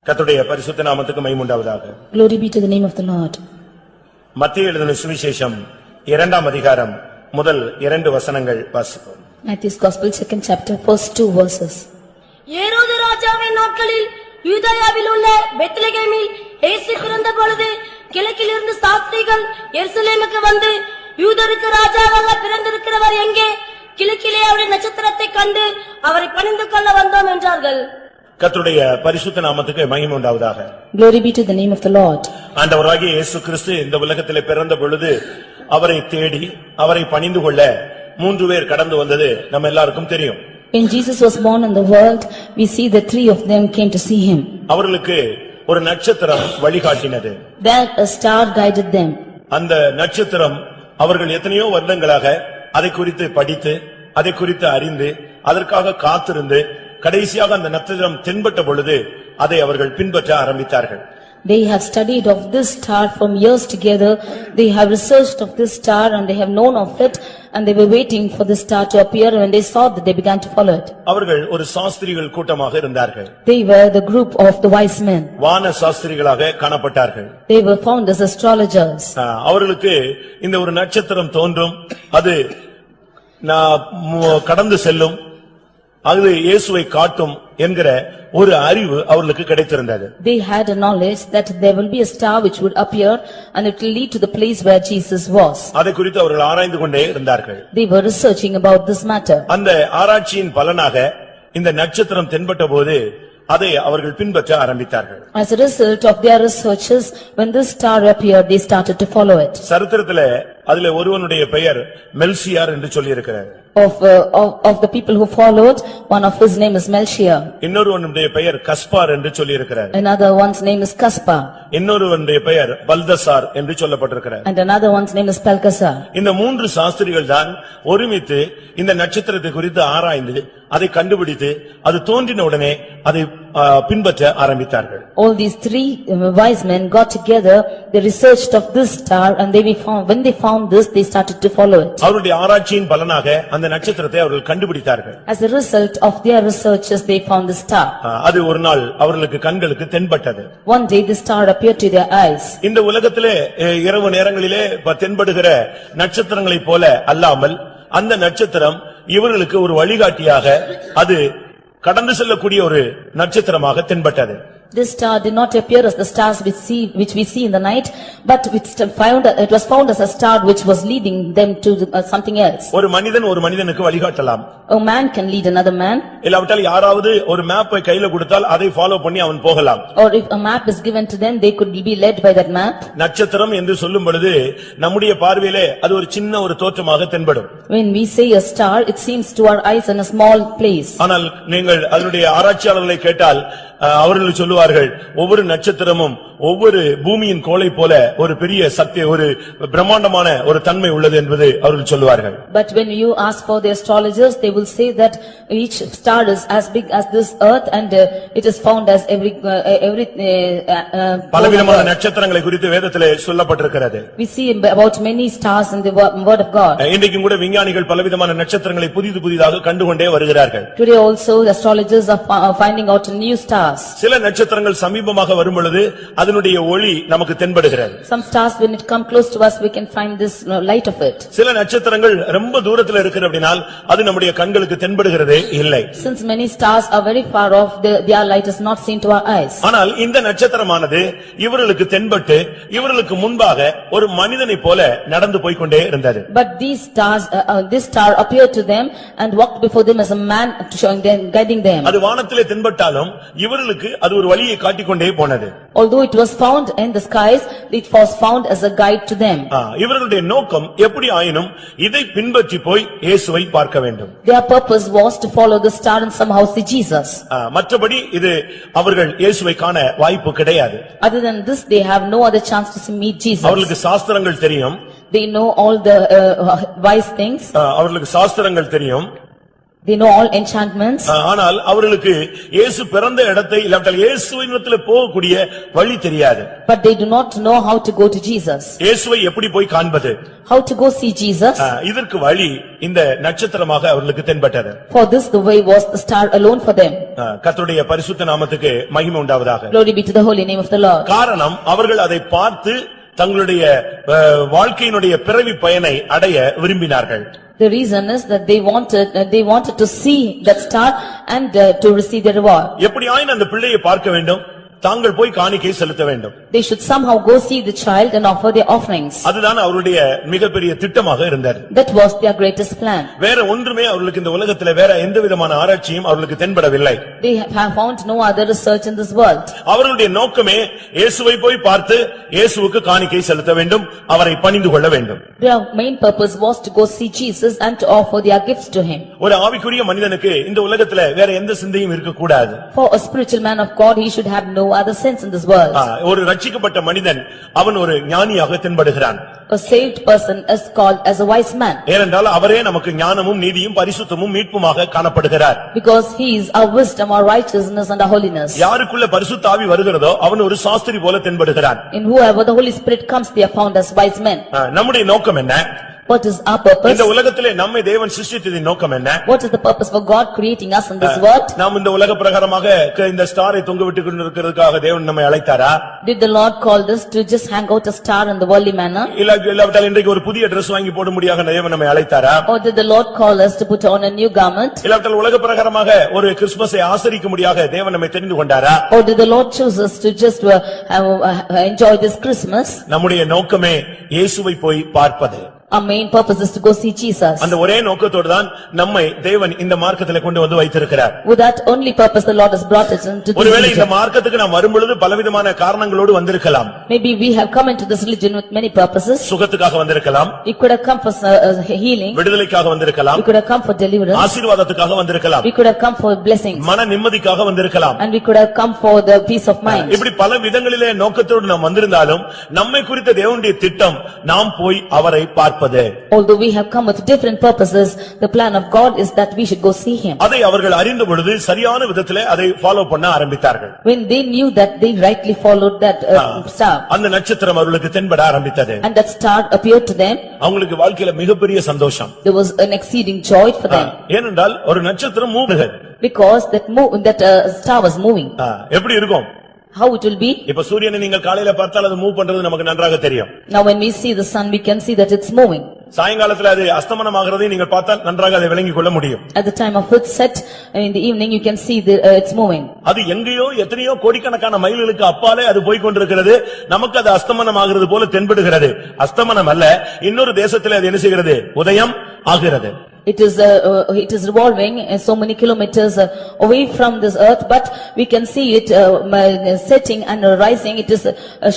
கர்த்தருடைய பரிசுத்த நாமத்துக்கு மகிமை உண்டாவதாக. Glory be to the name of the Lord. மத்தேயு எழுதின சுவிசேஷம் 2ஆம் அதிகாரம் முதல் 2 வசனங்கள் வாசிப்போம். Matthew's Gospel, 2nd chapter, first 2 verses. ஏரோது ராஜாவின் நாட்களில் யூதேயாவில் உள்ள பெத்லகேமில் இயேசு பிறந்த பொழுது கிழக்கிலிருந்து சாஸ்திரிகள் எருசலேமுக்கு வந்து, யூதருக்கு ராஜாவாக பிறந்திருக்கிறவர் எங்கே? கிழக்கிலே அவருடைய நட்சத்திரத்தை கண்டு அவரை பணிந்து கொள்ள வந்தோம் என்றார்கள். கர்த்தருடைய பரிசுத்த நாமத்துக்கு மகிமை உண்டாவதாக. Glory be to the name of the Lord. ஆண்டவராகிய இயேசு கிறிஸ்து இந்த உலகத்திலே பிறந்த பொழுது அவரை தேடி அவரை பணிந்து கொள்ள 3 பேர் கடந்து வந்தது நம்ம எல்லாருக்கும் தெரியும். When Jesus was born in the world, we see that 3 of them came to see him. அவர்களுக்கு ஒரு நட்சத்திரம் வழிகாட்டினது. There a star guided them. அந்த நட்சத்திரம் அவர்கள் எத்தனையோ வருடங்களாக அதை குறித்து படித்து அதை குறித்து அறிந்து அதற்காக காத்திருந்து கடைசியாக அந்த நட்சத்திரம் தென்பட்ட பொழுது அதை அவர்கள் பின்பற்ற ஆரம்பித்தார்கள். They have studied of this star from years together. They have researched of this star and they have known of it, and they were waiting for the star to appear. When they saw that, they began to follow it. அவர்கள் ஒரு சாஸ்திரிகள் கூட்டமாக இருந்தார்கள். They were the group of the wise men. வான சாஸ்திரிகளாக காணப்பட்டார்கள். They were found as astrologers. அவர்களுக்கு இந்த ஒரு நட்சத்திரம் தோன்றும், அது கடந்து செல்லும், அது இயேசுவை காட்டும் என்கிற ஒரு அறிவு அவர்களுக்கு கிடைத்திருந்தது. They had a knowledge that there will be a star which would appear and it will lead to the place where Jesus was. அதை குறித்து அவர்கள் ஆராய்ந்து கொண்டே இருந்தார்கள். They were researching about this matter. அந்த ஆராய்ச்சியின் பலனாக இந்த நட்சத்திரம் தென்பட்டபோது அதை அவர்கள் பின்பற்ற ஆரம்பித்தார்கள். As a result of their researches, when this star appeared, they started to follow it. சரித்திரத்திலே அதிலே ஒருவனுடைய பெயர் மெல்சியார் என்று சொல்லி இருக்கிறார். Of the people who followed, one of his name is Melchior. இன்னொருவனுடைய பெயர் கஸ்பார் என்று சொல்லி இருக்கிறார். Another one's name is Caspar. இன்னொருவனுடைய பெயர் பல்தசார் என்று சொல்லப்பட்டிருக்கிறார். And another one's name is Balthasar. இந்த 3 சாஸ்திரிகள் தான் ஒருமித்து இந்த நட்சத்திரத்தை குறித்து ஆராய்ந்து அதை கண்டுபிடித்து அது தோன்றின உடனே அதை பின்பற்ற ஆரம்பித்தார்கள். All these 3 wise men got together, they researched of this star and when they found this, they started to follow it. அவருடைய ஆராய்ச்சியின் பலனாக அந்த நட்சத்திரத்தை அவர்கள் கண்டுபிடித்தார்கள். As a result of their researches, they found the star. அது ஒரு நாள் அவர்களுக்கு கண்களுக்கு தென்பட்டது. One day the star appeared to their eyes. இந்த உலகத்திலே இரவு நேரங்களிலே தென்படுகிற நட்சத்திரங்களைப் போல அல்லாமல் அந்த நட்சத்திரம் இவர்களுக்கு ஒரு வழிகாட்டியாக அது கடந்து செல்லக்கூடிய ஒரு நட்சத்திரமாக தென்பட்டது. This star did not appear as the stars which we see in the night, but it was found as a star which was leading them to something else. ஒரு மனிதன் ஒரு மனிதனுக்கு வழிகாட்டலாம். A man can lead another man. இல்லாவிட்டால் யாராவது ஒரு மேப்பை கையில கொடுத்தால் அதை ஃபாலோ பண்ணி அவன் போகலாம். Or if a map is given to them, they could be led by that map. நட்சத்திரம் என்று சொல்லும் பொழுது நம்முடைய பார்வையிலே அது ஒரு சின்ன ஒரு தோற்றமாக தென்படும். When we say a star, it seems to our eyes in a small place. ஆனால் நீங்கள் அதனுடைய ஆராய்ச்சியாளர்களை கேட்டால் அவர்கள் சொல்லுவார்கள் ஒவ்வொரு நட்சத்திரமும் ஒவ்வொரு பூமியின் கோளை போல ஒரு பெரிய சக்தி ஒரு பிரம்மாண்டமான ஒரு தன்மை உள்ளது என்பது அவர்கள் சொல்லுவார்கள். But when you ask for the astrologers, they will say that each star is as big as this earth and it is found as every பலவிதமான நட்சத்திரங்களை குறித்து வேதத்திலே சொல்லப்பட்டிருக்கிறது. We see about many stars in the word of God. இன்றைக்கும் கூட விஞ்ஞானிகள் பலவிதமான நட்சத்திரங்களை புதிதாக கண்டுகொண்டே வருகிறார்கள். Today also the astrologers are finding out new stars. சில நட்சத்திரங்கள் சமீபமாக வரும் பொழுது அதனுடைய ஒளி நமக்கு தென்படுகிறது. Some stars when it come close to us we can find this light of it. சில நட்சத்திரங்கள் ரொம்ப தூரத்தில் இருக்கிற அப்படினால் அது நம்முடைய கண்களுக்கு தென்படுகிறதே இல்லை. Since many stars are very far off, their light is not seen to our eyes. ஆனால் இந்த நட்சத்திரமானது இவர்களுக்கு தென்பட்டு இவர்களுக்கு முன்பாக ஒரு மனிதனை போல நடந்து போய் கொண்டே இருந்தது. But these stars this star appeared to them and walked before them as a man showing them guiding them. அது வானத்திலே தென்பட்டாலும் இவர்களுக்கு அது ஒரு வழியை காட்டிக் கொண்டே போனது. Although it was found in the skies, it was found as a guide to them. இவர்களுடைய நோக்கம் எப்படி ஆயினும் இதை பின்பற்றி போய் இயேசுவை பார்க்க வேண்டும். Their purpose was to follow the star and somehow see Jesus. மற்றபடி இது அவர்கள் இயேசுவை காண வாய்ப்பு கிடையாது. Other than this, they have no other chance to meet Jesus. அவர்களுக்கு சாஸ்திரங்கள் தெரியும். They know all the wise things. அவர்களுக்கு சாஸ்திரங்கள் தெரியும். They know all enchantments, ஆனால் அவர்களுக்கு இயேசு பிறந்த இடத்தை இல்லாவிட்டால் இயேசுவினிடத்தில் போகக்கூடிய வழி தெரியாது. but they do not know how to go to Jesus. இயேசுவை எப்படி போய் காண்பது? How to go see Jesus? இதற்கு வழி இந்த நட்சத்திரமாக அவர்களுக்கு தென்பட்டது. For this the way was the star alone for them. கர்த்தருடைய பரிசுத்த நாமத்துக்கு மகிமை உண்டாவதாக. Glory be to the holy name of the Lord. காரணம் அவர்கள் அதை பார்த்து தங்களுடைய வாழ்க்கையினுடைய பிறவி பயனை அடைய விரும்பினார்கள். The reason is that they wanted to see that star and to receive the reward. எப்படியாயினும் அந்த பிள்ளையை பார்க்க வேண்டும், தாங்கள் போய் காணிக்கை செலுத்த வேண்டும். They should somehow go see the child and offer their offerings. அதுதான் அவருடைய மிகப்பெரிய திட்டமாக இருந்தது. That was their greatest plan. வேற ஒன்றுமே அவர்களுக்கு இந்த உலகத்திலே வேற எந்த விதமான ஆராய்ச்சியும் அவர்களுக்கு தென்படவில்லை. They have found no other research in this world. அவர்களுடைய நோக்கமே இயேசுவை போய் பார்த்து இயேசுவுக்கு காணிக்கை செலுத்த வேண்டும், அவரை பணிந்து கொள்ள வேண்டும். Their main purpose was to go see Jesus and to offer their gifts to him. ஒரு ஆவிக்குரிய மனிதனுக்கு இந்த உலகத்திலே வேற எந்த சிந்தையும் இருக்க கூடாது. For a spiritual man of God, he should have no other sense in this world. ஒரு ரட்சிக்கப்பட்ட மனிதன் அவன் ஒரு ஞானியாக தென்படுகிறான். A saved person is called as a wise man. ஏனென்றால் அவரே நமக்கு ஞானமும் நீதியும் பரிசுத்தமும் மீட்புமாக காணப்படுகிறார். Because he is our wisdom, our righteousness and our holiness. யாருக்குள்ள பரிசுத்த ஆவி வருகிறதோ அவன் ஒரு சாஸ்திரி போல தென்படுகிறான். In whoever the Holy Spirit comes, they are found as wise men. நம்முடைய நோக்கம் என்ன? What is our purpose? இந்த உலகத்திலே நம்மை தேவன் சிருஷ்டித்ததின் நோக்கம் என்ன? What is the purpose for God creating us in this world? நாம் இந்த உலக பிரகாரமாக இந்த ஸ்டாரை தொங்க விட்டுக் கொண்டிருக்கிறதுக்காக தேவன் நம்மை அழைத்தாரா? Did the Lord call us to just hang out a star in the worldly manner? இல்லாவிட்டால் இன்றைக்கு ஒரு புதிய Dress வாங்கி போட முடியாத தேவன் நம்மை அழைத்தாரா? Or did the Lord call us to put on a new garment? இல்லாவிட்டால் உலக பிரகாரமாக ஒரு கிறிஸ்துமஸை ஆசரிக்க முடியாத தேவன் நம்மை தெரிந்து கொண்டாரா? Or did the Lord choose us to just enjoy this Christmas? நம்முடைய நோக்கமே இயேசுவை போய் பார்ப்பது. Our main purpose is to go see Jesus. அந்த ஒரே நோக்கத்தோடு தான் நம்மை தேவன் இந்த மார்க்கத்திலே கொண்டு வந்து வைத்திருக்கிறார். With that only purpose the Lord has brought us into this ஒருவேளை இந்த religion. மார்க்கத்துக்கு நாம் வரும்பொழுது பலவிதமான காரணங்களோடு வந்திருக்கலாம். Maybe we have come into this religion with many purposes. சுகத்துக்காக வந்திருக்கலாம், We could have come for healing. விடுதலைக்காக வந்திருக்கலாம், We could have come for deliverance. ஆசீர்வாதத்துக்காக வந்திருக்கலாம், We could have come for blessings. மன நிம்மதிக்காக வந்திருக்கலாம். And we could have come for the peace of mind. இப்படி பல விதங்களிலே நோக்கத்தோடு நாம் வந்திருந்தாலும் நம்மை குறித்த தேவனுடைய திட்டம் நாம் போய் அவரை பார்ப்பது. Although we have come with different purposes, the plan of God is that we should go see him. அதை அவர்கள் அறிந்த பொழுது சரியான விதத்திலே அதை ஃபாலோ பண்ண ஆரம்பித்தார்கள். When they knew that, they rightly followed that star. அந்த நட்சத்திரம் அவர்களுக்கு தென்பட ஆரம்பித்தது. And that star appeared to them. அவங்களுக்கு வாழ்க்கையில மிகப்பெரிய சந்தோஷம். There was an exceeding joy for them. ஏனென்றால் ஒரு நட்சத்திரம் மூடுகிறது. Because that star was moving. எப்படி இருக்கும்? How it will be? இப்ப சூரியனை நீங்கள் காலையில பார்த்தால் அது மூவ் பண்றது நமக்கு நன்றாக தெரியும். Now when we see the sun, we can see that it's moving. சாயங்காலத்துல அது அஸ்தமனமாகிறதை நீங்கள் பார்த்தால் நன்றாக அதை விளங்கிக் கொள்ள முடியும். At the time of its set, in the evening, you can see it's moving. அது எங்கேயோ எத்தனையோ கோடிக்கணக்கான மைல்களுக்கு அப்பாலே அது போய் கொண்டிருக்கிறது. நமக்கு அது அஸ்தமனமாகிறது போல தென்படுகிறது. அஸ்தமனம் அல்ல, இன்னொரு தேசத்திலே அது என்ன செய்கிறது? உதயம் ஆகிறது. It is revolving so many kilometers away from this earth, but we can see it setting and rising. It is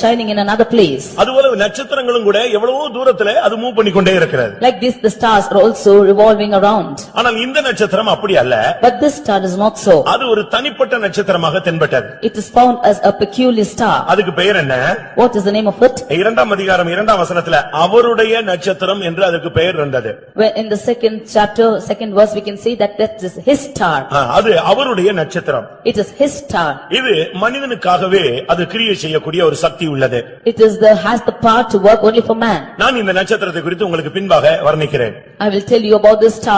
shining in another place. அதுபோல நட்சத்திரங்களும் கூட எவ்வளவோ தூரத்திலே அது மூவ் பண்ணிக்கொண்டே இருக்கிறது. Like this, the stars are also revolving around. ஆனால் இந்த நட்சத்திரம் அப்படி அல்ல. But this star is not so. அது ஒரு தனிப்பட்ட நட்சத்திரமாக தென்பட்டது. It is found as a peculiar star. அதுக்கு பெயர் என்ன? What is the name of it? 2ஆம் அதிகாரம் 2ஆம் வசனத்திலே அவருடைய நட்சத்திரம் என்று அதுக்கு பெயர் இருந்தது. When in the second chapter, second verse, we can see that is his star. அது அவருடைய நட்சத்திரம். It is his star. இது மனிதனுக்காகவே அது கிரியை செய்யக்கூடிய ஒரு சக்தி உள்ளது. It is has the power to work only for man. நான் இந்த நட்சத்திரத்தை குறித்து உங்களுக்கு பின்பாக வர்ணிக்கிறேன். I will tell you about this star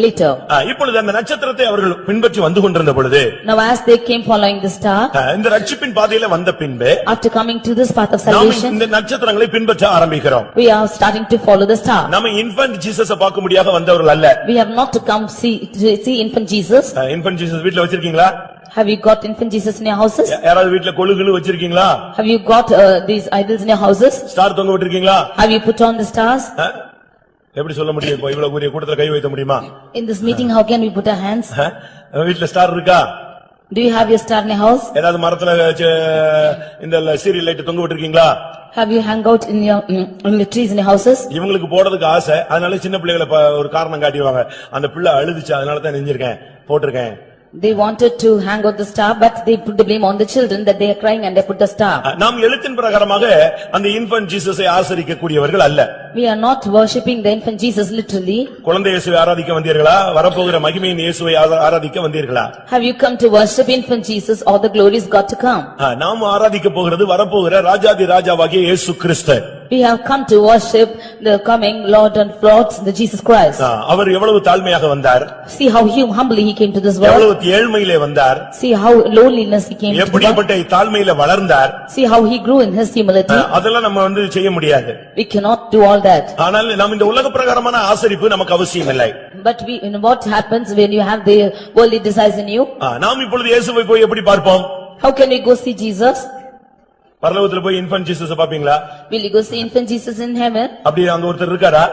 later. இப்பொழுது அந்த நட்சத்திரத்தை அவர்கள் பின்பற்றி வந்து கொண்டிருந்த பொழுது, Now as they came following the star, இந்த ரட்சிப்பின் பாதையில வந்த பின்பு after coming to this path of நாம் salvation, இந்த நட்சத்திரங்களை பின்பற்ற ஆரம்பிக்கிறோம். we are starting to follow the star. நம்ம இன்ஃபன்ட் ஜீசஸை பார்க்க முடியாத வந்தவர்கள் அல்ல. We have not to come see infant Jesus. Infant Jesus வீட்ல வச்சிருக்கீங்களா? Have you got infant Jesus in your houses? யாராவது வீட்ல கொழுகுலு வச்சிருக்கீங்களா? Have you got these idols in your houses? Star தொங்க விட்டுருக்கீங்களா? Have you put on the stars? எப்படி சொல்ல முடியும்? இப்போ இவ்வளவு பெரிய கூட்டத்துல கை வைக்க முடியுமா? In this meeting, how can we put our hands? வீட்ல ஸ்டார் இருக்கா? Do you have your star in your house? ஏதாவது மரத்துல இந்த சீரியல் லைட் தொங்க விட்டுருக்கீங்களா? Have you hang out in the trees in your houses? இவங்களுக்கு போடுறதுக்கு ஆசை, அதனால சின்ன பிள்ளைகளை ஒரு காரணம் காட்டிடுவாங்க. அந்த பிள்ளை அழுதுச்சு, அதனால தான் நெஞ்சிருக்கேன் போட்டிருக்கேன். They wanted to hang out the star, but they put the blame on the children that they are crying and they put the star. நாம் எழுத்தின் பிரகாரமாக அந்த இன்ஃபன்ட் ஜீசஸை ஆசரிக்க கூடியவர்கள் அல்ல. We are not worshipping the infant Jesus literally. குழந்தை இயேசுவை ஆராதிக்க வந்தீர்களா வரப்போகிற மகிமையின் இயேசுவை ஆராதிக்க வந்தீர்களா? Have you come to worship infant Jesus or the glory is got to come? நாம் ஆராதிக்க போகிறது வரப்போகிற ராஜாதி ராஜாவாகிய இயேசு கிறிஸ்து. We have come to worship the coming Lord and Lords, the Jesus Christ. அவர் எவ்வளவு தாழ்மையாக வந்தார், See how humbly he came to this world. எவ்வளவு ஏழ்மையிலே வந்தார், See how lowliness he came to the world. எப்படிப்பட்ட தாழ்மையிலே வளர்ந்தார். See how he grew in his humility. அதெல்லாம் நம்ம செய்ய முடியாது. We cannot do all that. ஆனால் நாம் இந்த உலக பிரகாரமான ஆசரிப்பு நமக்கு அவசியம் இல்லை. But what happens when you have the worldly desires in you? நாம் இப்பொழுது இயேசுவை போய் எப்படி பார்ப்போம்? How can we go see Jesus? பரலோகத்துல போய் இன்ஃபன்ட் ஜீசஸ் பாப்பீங்களா? Will you go see infant Jesus in heaven? அப்படி அங்க ஒருத்தர் இருக்காரா?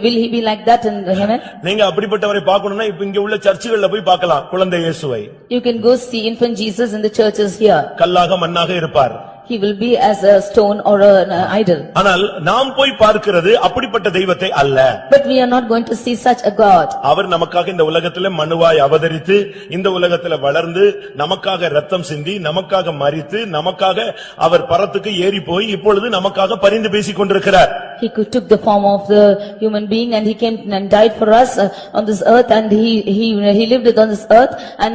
Will he be like that in heaven? நீங்க அப்படிப்பட்டவரை பார்க்கணும்னா இப்ப இங்க உள்ள சர்ச்சுகள்ல போய் பார்க்கலாம் குழந்தை இயேசுவை. You can go see infant Jesus in the churches here. கல்லாக மண்ணாக இருப்பார். He will be as a stone or an idol. ஆனால் நாம் போய் பார்க்கிறது அப்படிப்பட்ட தெய்வத்தை அல்ல. But we are not going to see such a God. அவர் நமக்காக இந்த உலகத்திலே மனுவாய் அவதரித்து இந்த உலகத்திலே வளர்ந்து நமக்காக இரத்தம் சிந்தி நமக்காக மரித்து நமக்காக அவர் பரத்துக்கு ஏறி போய் இப்பொழுது நமக்காக பரிந்து பேசிக் கொண்டிருக்கிறார். He took the form of the human being and he came and died for us on this earth, and he lived on this earth, and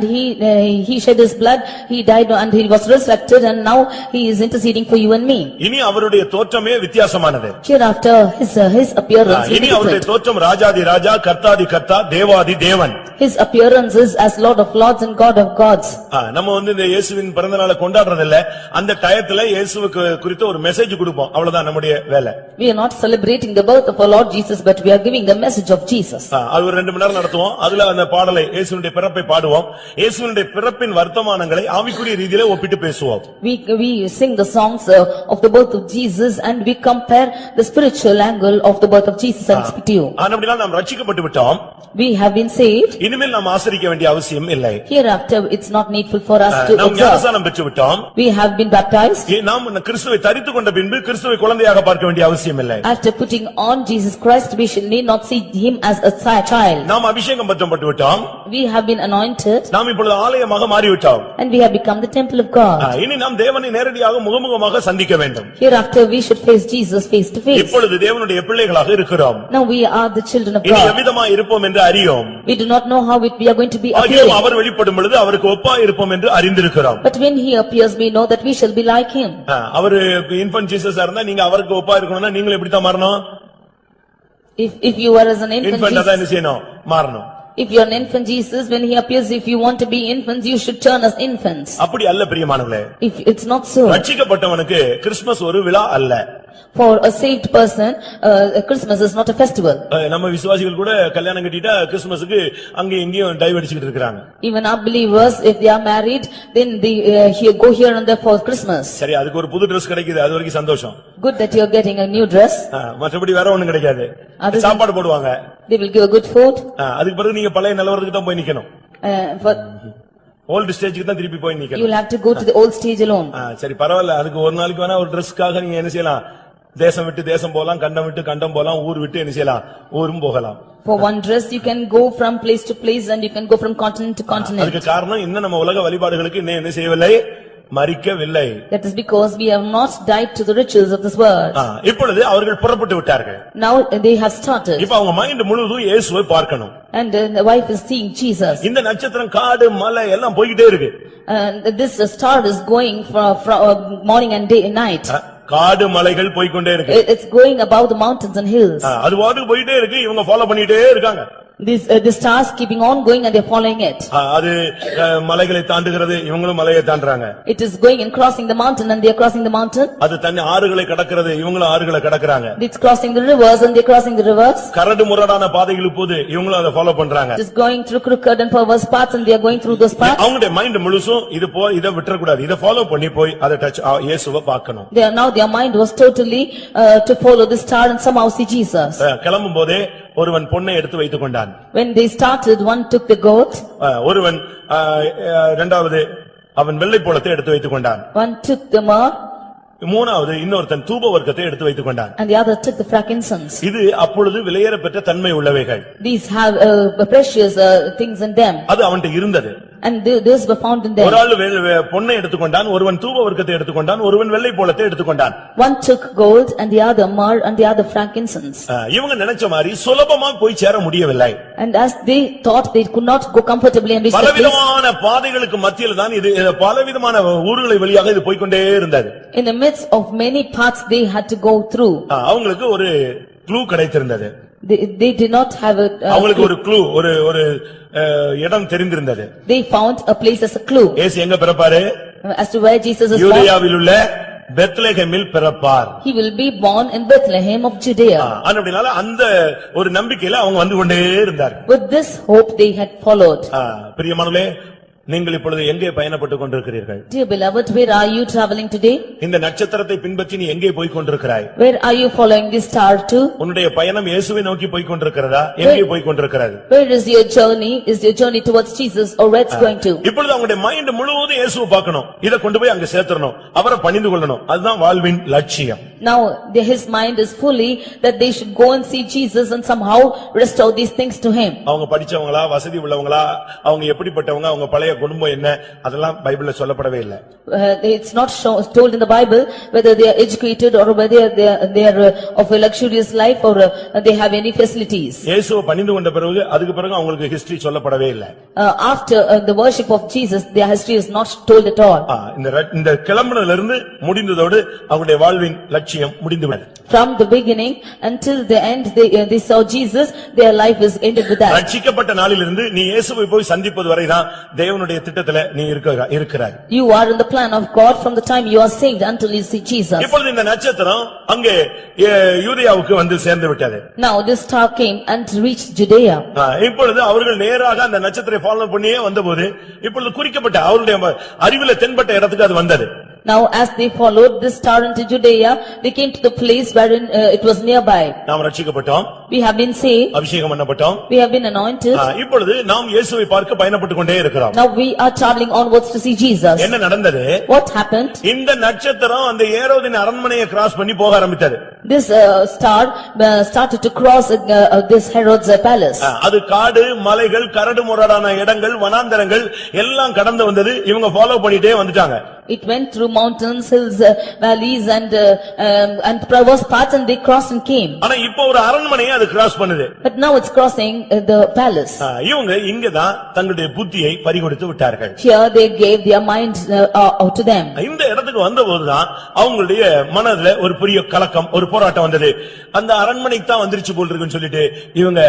he shed his blood, he died and he was resurrected, and now he is interceding for you and me. இனி அவருடைய தோற்றமே வித்தியாசமானது. Hereafter his appearance will இனி be அவருடைய different. தோற்றம் ராஜாதி ராஜா கர்த்தாதி கர்த்தா தேவாதி தேவன். His appearance is as Lord of lords and God of gods. நம்ம இந்த இயேசுவின் பிறந்த நாளை கொண்டாடுறது இல்ல, அந்த டயத்துல இயேசுவுக்கு குறித்த ஒரு மெசேஜ் கொடுப்போம், அவ்வளவுதான் நம்முடைய வேலை. We are not celebrating the birth of our Lord Jesus, but we are giving the message of Jesus. அது ஒரு 2 மணி நேரம் நடத்துவோம். அதுல அந்த பாடலை இயேசுவினுடைய பிறப்பை பாடுவோம். இயேசுவினுடைய பிறப்பின் வர்த்தமானங்களை ஆவிக்குரிய ரீதியிலே ஒப்பிட்டு பேசுவோம். We sing the songs of the birth of Jesus, and we compare the spiritual angle of the birth of Jesus and speak to you. அப்படினா நாம் ரட்சிக்கப்பட்டு விட்டோம். We have been saved. இனிமேல் நாம் ஆசரிக்க வேண்டிய அவசியம் இல்லை. Hereafter it's not needful for us to நாம் observe. ஞானஸ்நானம் பெற்று விட்டோம். We have been baptized. நாம் கிறிஸ்துவை தரித்துக் கொண்ட பின்பு கிறிஸ்துவை குழந்தையாக பார்க்க வேண்டிய அவசியம் இல்லை. After putting on Jesus Christ, we should need not see him as a child. நாம் அபிஷேகம் பெற்றப்பட்டு விட்டோம். We have been anointed. நாம் இப்பொழுது ஆலயமாக மாறி விட்டோம். And we have become the temple of God. இனி நாம் தேவனை நேரடியாக முகமுகமாக சந்திக்க வேண்டும். Hereafter we should face Jesus face to face. இப்பொழுது தேவனுடைய பிள்ளைகளாக இருக்கிறோம். Now we are the children of இனி God. எவ்விதமாக இருப்போம் என்று அறியோம். We do not know how we are going to be appearing. அவர் வெளிப்படும் பொழுது அவருக்கு ஒப்பா இருப்போம் என்று அறிந்திருக்கிறோம். But when he appears, we know that we shall be like him. அவர் இன்ஃபன்ட் ஜீசஸ் இருந்தா நீங்க அவருக்கு ஒப்பா இருக்கணும்னா நீங்க எப்படி தான் மாறணும்? If you are as an infant infant Jesus, அதான் என்ன செய்யணும்? மாறணும். if you are an infant Jesus, when he appears, if you want to be infants, you should turn as infants. அப்படி அல்ல பிரியமானவர்களே. If it's not so. ரட்சிக்கப்பட்டவனுக்கு Christmas ஒரு விழா அல்ல. For a saved person, Christmas is not a festival. நம்ம விசுவாசிகள் கூட கல்யாணம் கட்டிட்டா கிறிஸ்துமஸ்க்கு அங்க இங்கேயும் டைவ் அடிச்சிட்டு இருக்காங்க. Even our believers, if they are married, then they go here and there for Christmas. சரி, அதுக்கு ஒரு புது Dress கிடைக்குது, அது வரைக்கும் சந்தோஷம். Good that you are getting a new dress. மற்றபடி வேற ஒண்ணும் கிடைக்காது. சாப்பாடு போடுவாங்க. They will give a good food. அதுக்கு பிறகு நீங்க பழைய நிலவரத்துக்கு தான் போய் நிக்கணும். For ஓல்ட் ஸ்டேஜ்க்கு தான் திருப்பி போய் you நிக்கணும். will have to go to the old stage alone. சரி, பரவாயில்ல. அதுக்கு ஒரு நாளைக்கு வேணா ஒரு Dressக்காக நீங்க என்ன செய்யலாம்? தேசம் விட்டு தேசம் போலாம், கண்டம் விட்டு கண்டம் போலாம், ஊர் விட்டு என்ன செய்யலாம்? ஊரும் போகலாம். For one dress, you can go from place to place, and you can go from continent to continent. அதுக்கு காரணம் இன்னும் நம்ம உலக வழிபாடுகளுக்கு இன்னும் என்ன செய்யவில்லை? மரிக்கவில்லை. That is because we have not died to the rituals of this world. இப்பொழுது அவர்கள் புறப்பட்டு விட்டார்கள். Now they have started. இப்ப அவங்க மைண்ட் முழுதும் இயேசுவை பார்க்கணும். And the wife is seeing Jesus. இந்த நட்சத்திரம் காடு மலை எல்லாம் போயிட்டே இருக்கு. And this star is going from morning and day and night. காடு மலைகள் போய்க்கொண்டே இருக்கு. It's going above the mountains and hills. அது வாட்டுக்கு போயிட்டே இருக்கு, இவங்க ஃபாலோ பண்ணிட்டே இருக்காங்க. The stars keeping on going and they are following it. அது மலைகளை தாண்டுகிறது, இவங்களும் மலையை தாண்டுறாங்க. It is going and crossing the mountain, and they are crossing the mountain. அது தண்ணி ஆறுகளை கடக்கிறது, இவங்களும் ஆறுகளை கடக்குறாங்க. It's crossing the rivers and they are crossing the rivers. கரடு முரடான பாதைகளுக்கு போது இவங்களும் அதை ஃபாலோ பண்றாங்க. It is going through crooked and perverse paths, and they are going through those paths. அவங்களுடைய மைண்ட் முழுசும் இத விட்டுற கூடாது, இத ஃபாலோ பண்ணி போய் அதை டச் இயேசுவை பார்க்கணும். Their mind was totally to follow the star and somehow see Jesus. கிளம்பும் போதே ஒருவன் பொன்னை எடுத்து வைத்துக் கொண்டான். When they started, one took the goat. ஒருவன் இரண்டாவது அவன் வெள்ளை போளத்தை எடுத்து வைத்துக் கொண்டான். One took the myrrh. மூணாவது இன்னொருத்தன் தூப வர்க்கத்தை எடுத்து வைத்துக் கொண்டான். And the other took the frankincense. இது அப்பொழுது விலையேற பெற்ற தன்மை உள்ளவைகள். These have precious things in them. அது அவன்கிட்ட இருந்தது. And those were found in them. ஒரு ஆளு பொன்னை எடுத்துக்கொண்டான், ஒருவன் தூப வர்க்கத்தை எடுத்துக்கொண்டான், ஒருவன் வெள்ளை போலத்தை எடுத்துக்கொண்டான். One took gold and the other myrrh and the other frankincense. இவங்க நினைச்ச மாதிரி சுலபமா போய் சேர முடியவில்லை. And as they thought they could not go comfortably and reach the place. பலவிதமான பாதைகளுக்கு மத்தியில் தான் இது பலவிதமான ஊர்களை வழியாக இது போய்க்கொண்டே இருந்தது. In the midst of many paths they had to go through. அவங்களுக்கு ஒரு clue கிடைத்திருந்தது. They did not have a அவங்களுக்கு ஒரு க்ளூ ஒரு இடம் தெரிந்திருந்தது. They found a place as a clue. இயேசு எங்க பிறப்பாரு? As to where Jesus is born. யூதேயாவில் உள்ள பெத்லகேமில் பிறப்பார். He will be born in Bethlehem of Judea. அப்படினால அந்த ஒரு நம்பிக்கையில அவங்க வந்து கொண்டே இருந்தார். With this hope they had followed. பிரியமானவர்களே, நீங்கள் இப்பொழுது எங்கே பயணப்பட்டுக் கொண்டிருக்கிறீர்கள்? Dear beloved, where are you traveling today? இந்த நட்சத்திரத்தை பின்பற்றி நீ எங்கே போய் கொண்டிருக்கிறாய்? Where are you following this star to? உன்னுடைய பயணம் இயேசுவை நோக்கி போய் கொண்டிருக்கிறதா? எங்கே போய் கொண்டிருக்கிறது? Where is your journey? Is your journey towards Jesus or where it's going to? இப்பொழுது அவங்களுடைய மைண்ட் முழுவதும் இயேசுவை பார்க்கணும். இத கொண்டு போய் அங்க சேர்த்தறணும். அவரை பணிந்து கொள்ளணும். அதுதான் வாழ்வின் லட்சியம். Now his mind is fully that they should go and see Jesus and somehow restore these things to him. அவங்க படிச்சவங்களா, வசதி உள்ளவங்களா, அவங்க எப்படிப்பட்டவங்க, அவங்க பழைய குடும்பம் என்ன, அதெல்லாம் பைபிள்ல சொல்லப்படவே இல்லை. It's not told in the Bible whether they are educated or whether they are of a luxurious life or they have any facilities. இயேசுவை பணிந்து கொண்ட பிறகு அதுக்கு பிறகு அவங்களுக்கு ஹிஸ்டரி சொல்லப்படவே இல்லை. After the worship of Jesus, their history is not told at all. இந்த கிளம்புனதுல இருந்து முடிந்ததோடு அவங்களுடைய வாழ்வின் லட்சியம் முடிந்துவிட்டது. From the beginning until the end they saw Jesus, their life is ended with that. ரட்சிக்கப்பட்ட நாளிலிருந்து நீ இயேசுவை போய் சந்திப்பது வரைதான் தேவனுடைய திட்டத்திலே நீ இருக்கிறாய். You are in the plan of God from the time you are saved until you see Jesus. இப்பொழுது இந்த நட்சத்திரம் அங்கே யூதேயாவுக்கு வந்து சேர்ந்து விட்டது. Now this star came and reached Judea. இப்பொழுது அவர்கள் நேராக அந்த நட்சத்திரத்தை ஃபாலோ பண்ணியே வந்தபோது இப்பொழுது குறிக்கப்பட்ட அவருடைய அறிவிலே தென்பட்ட இடத்துக்கு அது வந்தது. Now as they followed this star into Judea, they came to the place wherein it was nearby. நாம் ரட்சிக்கப்பட்டோம். We have been saved. அபிஷேகம் பண்ணப்பட்டோம். We have been anointed. இப்பொழுது நாம் இயேசுவை பார்க்க பயணப்பட்டு கொண்டே இருக்கிறோம். Now we are traveling onwards to see Jesus. என்ன நடந்தது? What happened? இந்த நட்சத்திரம் அந்த ஏரோதின் அரண்மனையை கிராஸ் பண்ணி போக ஆரம்பித்தது. This star started to cross this Herod's palace. அது காடு, மலைகள், கரடு முரடான இடங்கள், வனாந்தரங்கள் எல்லாம் கடந்து வந்தது. இவங்க ஃபாலோ பண்ணிட்டே வந்துட்டாங்க. It went through mountains, hills, valleys and traverse paths and they crossed and came. ஆனா இப்போ ஒரு அரண்மனையை அது கிராஸ் பண்ணுது. But now it's crossing the palace. இவங்க இங்கதான் தங்களுடைய புத்தியை பறிகொடுத்து விட்டார்கள். Here they gave their mind to them. இந்த இடத்துக்கு வந்தபோதுதான் அவங்களுடைய மனதுல ஒரு பெரிய கலக்கம், ஒரு போராட்டம் வந்தது. அந்த அரண்மனைக்கு தான் வந்துருச்சு போல் இருக்குன்னு சொல்லிட்டு இவங்க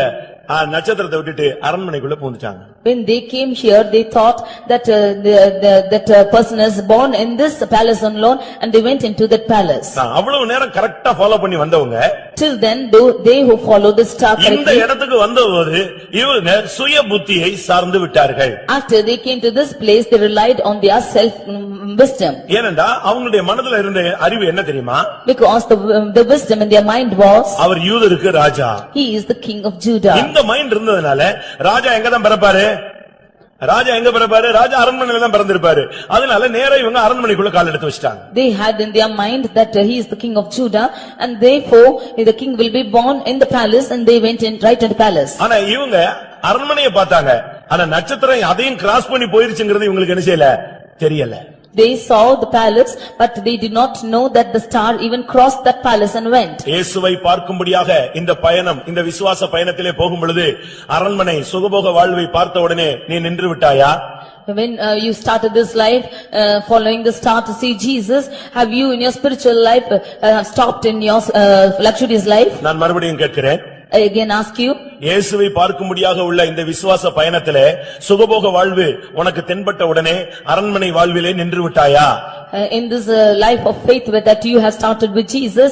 நட்சத்திரத்தை விட்டுட்டு அரண்மனைக்குள்ள பூந்துட்டாங்க. When they came here, they thought that that person is born in this palace alone and they went into that palace. அவ்வளவு நேரம் கரெக்ட்டா ஃபாலோ பண்ணி வந்தவங்க till then they who follow the star correctly, இந்த இடத்துக்கு வந்தபோது இவங்க சுய புத்தியை சார்ந்து விட்டார்கள். After they came to this place, they relied on their self wisdom. ஏனென்றா அவங்களுடைய மனதுல இருந்த அறிவு என்ன தெரியுமா? Because the wisdom in their mind was, அவர் யூதருக்கு ராஜா. He is the king of Judah. இந்த மைண்ட் இருந்ததனால ராஜா எங்கதான் பிறப்பாரு? ராஜா எங்க பிறப்பாரு? ராஜா அரண்மனையில தான் பிறந்திருப்பாரு. அதனால நேரா இவங்க அரண்மனைக்குள்ள கால் எடுத்து வச்சிட்டாங்க. They had in their mind that he is the king of Judah and therefore the king will be born in the palace and they went in right in the palace. ஆனா இவங்க அரண்மனையை பார்த்தாங்க. ஆனா நட்சத்திரம் அதையும் கிராஸ் பண்ணி போயிருச்சுங்கிறது இவங்களுக்கு என்ன செய்யல? தெரியல. They saw the palace but they did not know that the star even crossed that palace and went. இயேசுவை பார்க்கும்படியாக இந்த பயணம், இந்த விசுவாச பயணத்திலே போகும் பொழுது அரண்மனை சுகபோக வாழ்வை பார்த்த உடனே நீ நின்று விட்டாயா? When you started this life following the star to see Jesus, have you in your spiritual life stopped in your luxurious life? நான் மறுபடியும் கேட்கிறேன். I again ask you, இயேசுவை பார்க்கும்படியாக உள்ள இந்த விசுவாச பயணத்திலே சுகபோக வாழ்வு உனக்கு தென்பட்ட உடனே அரண்மனை வாழ்விலே நின்று விட்டாயா? In this life of faith that you have started with Jesus,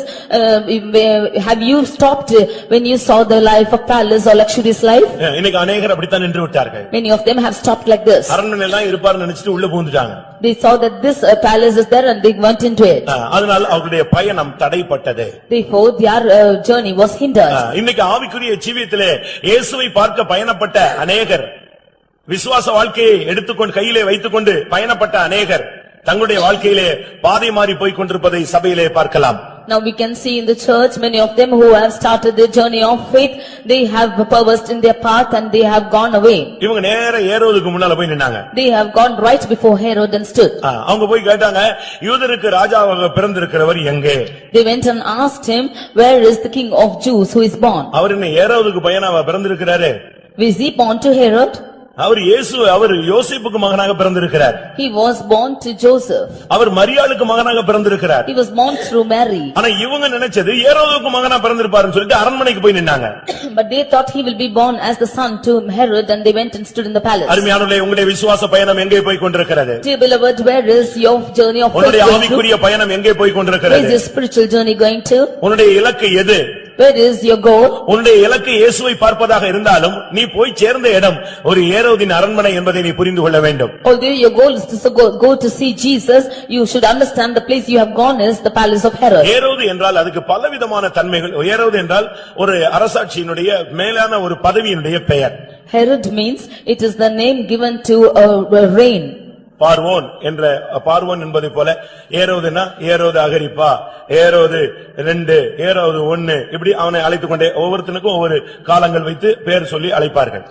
have you stopped when you saw the life of palace or luxurious life? இன்னைக்கு अनेகர் அப்படித்தான் நின்று விட்டார்கள். Many of them have stopped like this. அரண்மனையில தான் இருப்பார்னு நினைச்சிட்டு உள்ள பூந்துட்டாங்க. They saw that this palace is there and they went into it. அதனால அவருடைய பயணம் தடைப்பட்டது. Therefore their journey was hindered. இன்னைக்கு ஆவிக்குரிய ஜீவியத்திலே இயேசுவை பார்க்க பயணப்பட்ட अनेகர், விசுவாச வாழ்க்கையை எடுத்துக்கொண்டு கையிலே வைத்துக்கொண்டு பயணப்பட்ட अनेகர் தங்களுடைய வாழ்க்கையிலே பாதை மாறி போய் கொண்டிருப்பதை சபையிலே பார்க்கலாம். Now we can see in the church, many of them who have started their journey of faith, they have perversed in their path and they have gone away. இவங்க நேரா ஏரோதுக்கு முன்னால போய் நின்னாங்க. They have gone right before Herod and stood. அவங்க போய் கேட்டாங்க, யூதருக்கு ராஜாவாக பிறந்திருக்கிறவர் எங்கே? They went and asked him, where is the king of Jews who is born? அவர் என்ன ஏரோதுக்கு பையனாவா பிறந்திருக்கிறாரு? Was he born to Herod? அவர் யோசேப்புக்கு மகனாக பிறந்திருக்கிறார். He was born to Joseph. அவர் மரியாளுக்கு மகனாக பிறந்திருக்கிறார். He was born through Mary. ஆனா இவங்க நினைச்சது ஏரோதுக்கு மகனா பிறந்திருப்பாருன்னு சொல்லிட்டு அரண்மனைக்கு போய் நின்னாங்க. But they thought he will be born as the son to Herod and they went and stood in the palace. அருமையானவர்களே, உங்களுடைய விசுவாச பயணம் எங்கே போய் கொண்டிருக்கிறது? Dear beloved, where is your journey of faith உங்களுடைய going to? ஆவிக்குரிய பயணம் எங்கே போய் Where கொண்டிருக்கிறது? is your spiritual journey going to? உன்னுடைய இலக்கு எது? Where is your goal? உன்னுடைய இலக்கு இயேசுவை பார்ப்பதாக இருந்தாலும் நீ போய் சேர்ந்த இடம் ஒரு ஏரோதின் அரண்மனை என்பதை நீ புரிந்து கொள்ள வேண்டும். Although your goal is to go to see Jesus, you should understand the place you have gone is the palace of Herod. ஏரோது என்றால் அதுக்கு பலவிதமான தன்மைகள். ஏரோது என்றால் ஒரு அரசாட்சியினுடைய மேலான ஒரு பதவியினுடைய பெயர். Herod means it is the name given to a reign. பார்வோன் என்பதை போல ஏரோதுனா ஏரோது அகரிப்பா, ஏரோது 2, ஏரோது 1, இப்படி அவனை அழைத்துக் கொண்டே ஒவ்வொருத்தனுக்கும் ஒவ்வொரு காலங்கள் வைத்து பேர் சொல்லி அழைப்பார்கள்.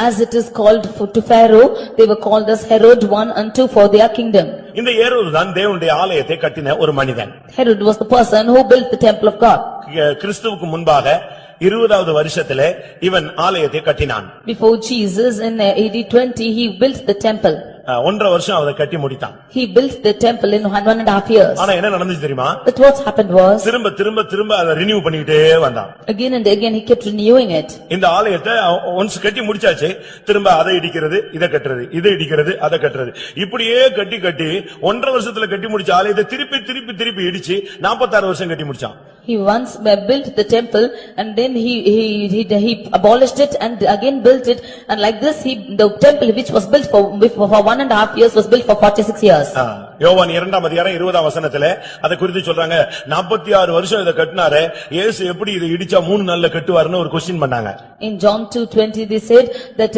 As it is called to Pharaoh, they were called as Herod 1 and 2 for their kingdom. இந்த ஏரோது தான் தேவனுடைய ஆலயத்தை கட்டின ஒரு மனிதன். Herod was the person who built the temple of God. கிறிஸ்துவுக்கு முன்பாக 20வது வருஷத்திலே இவன் ஆலயத்தை கட்டினான். Before Jesus in AD 20, he built the temple. 1.5 வருஷம் அதை கட்டி முடித்தான். He built the temple in 1.5 years. ஆனா என்ன நடந்துச்சு தெரியுமா? But what happened was, திரும்ப அதை ரினியூ பண்ணிட்டே வந்தான். again and again he kept renewing it. இந்த ஆலயத்தை ஒன்ஸ் கட்டி முடிச்சாச்சு, திரும்ப அதை இடிக்கிறது, இதை கட்டுறது, இதை இடிக்கிறது, அதை கட்டுறது, இப்படியே கட்டி 1.5 வருஷத்துல கட்டி முடிச்ச ஆலயத்தை திருப்பி இடிச்சு 46 வருஷம் கட்டி முடிச்சான். He once built the temple and then he abolished it and again built it, and like this the temple which was built for 1.5 years was built for 46 years. யோவான் 2ஆம் அதிகாரம் 20ஆம் வசனத்திலே அதை குறித்து சொல்றாங்க. 46 வருஷம் இதை கட்டினாரே, இயேசு எப்படி இதை இடிச்சா 3 நாள்ல கட்டுவாருன்னு ஒரு क्वेश्चन பண்ணாங்க. In John 2:20 they said that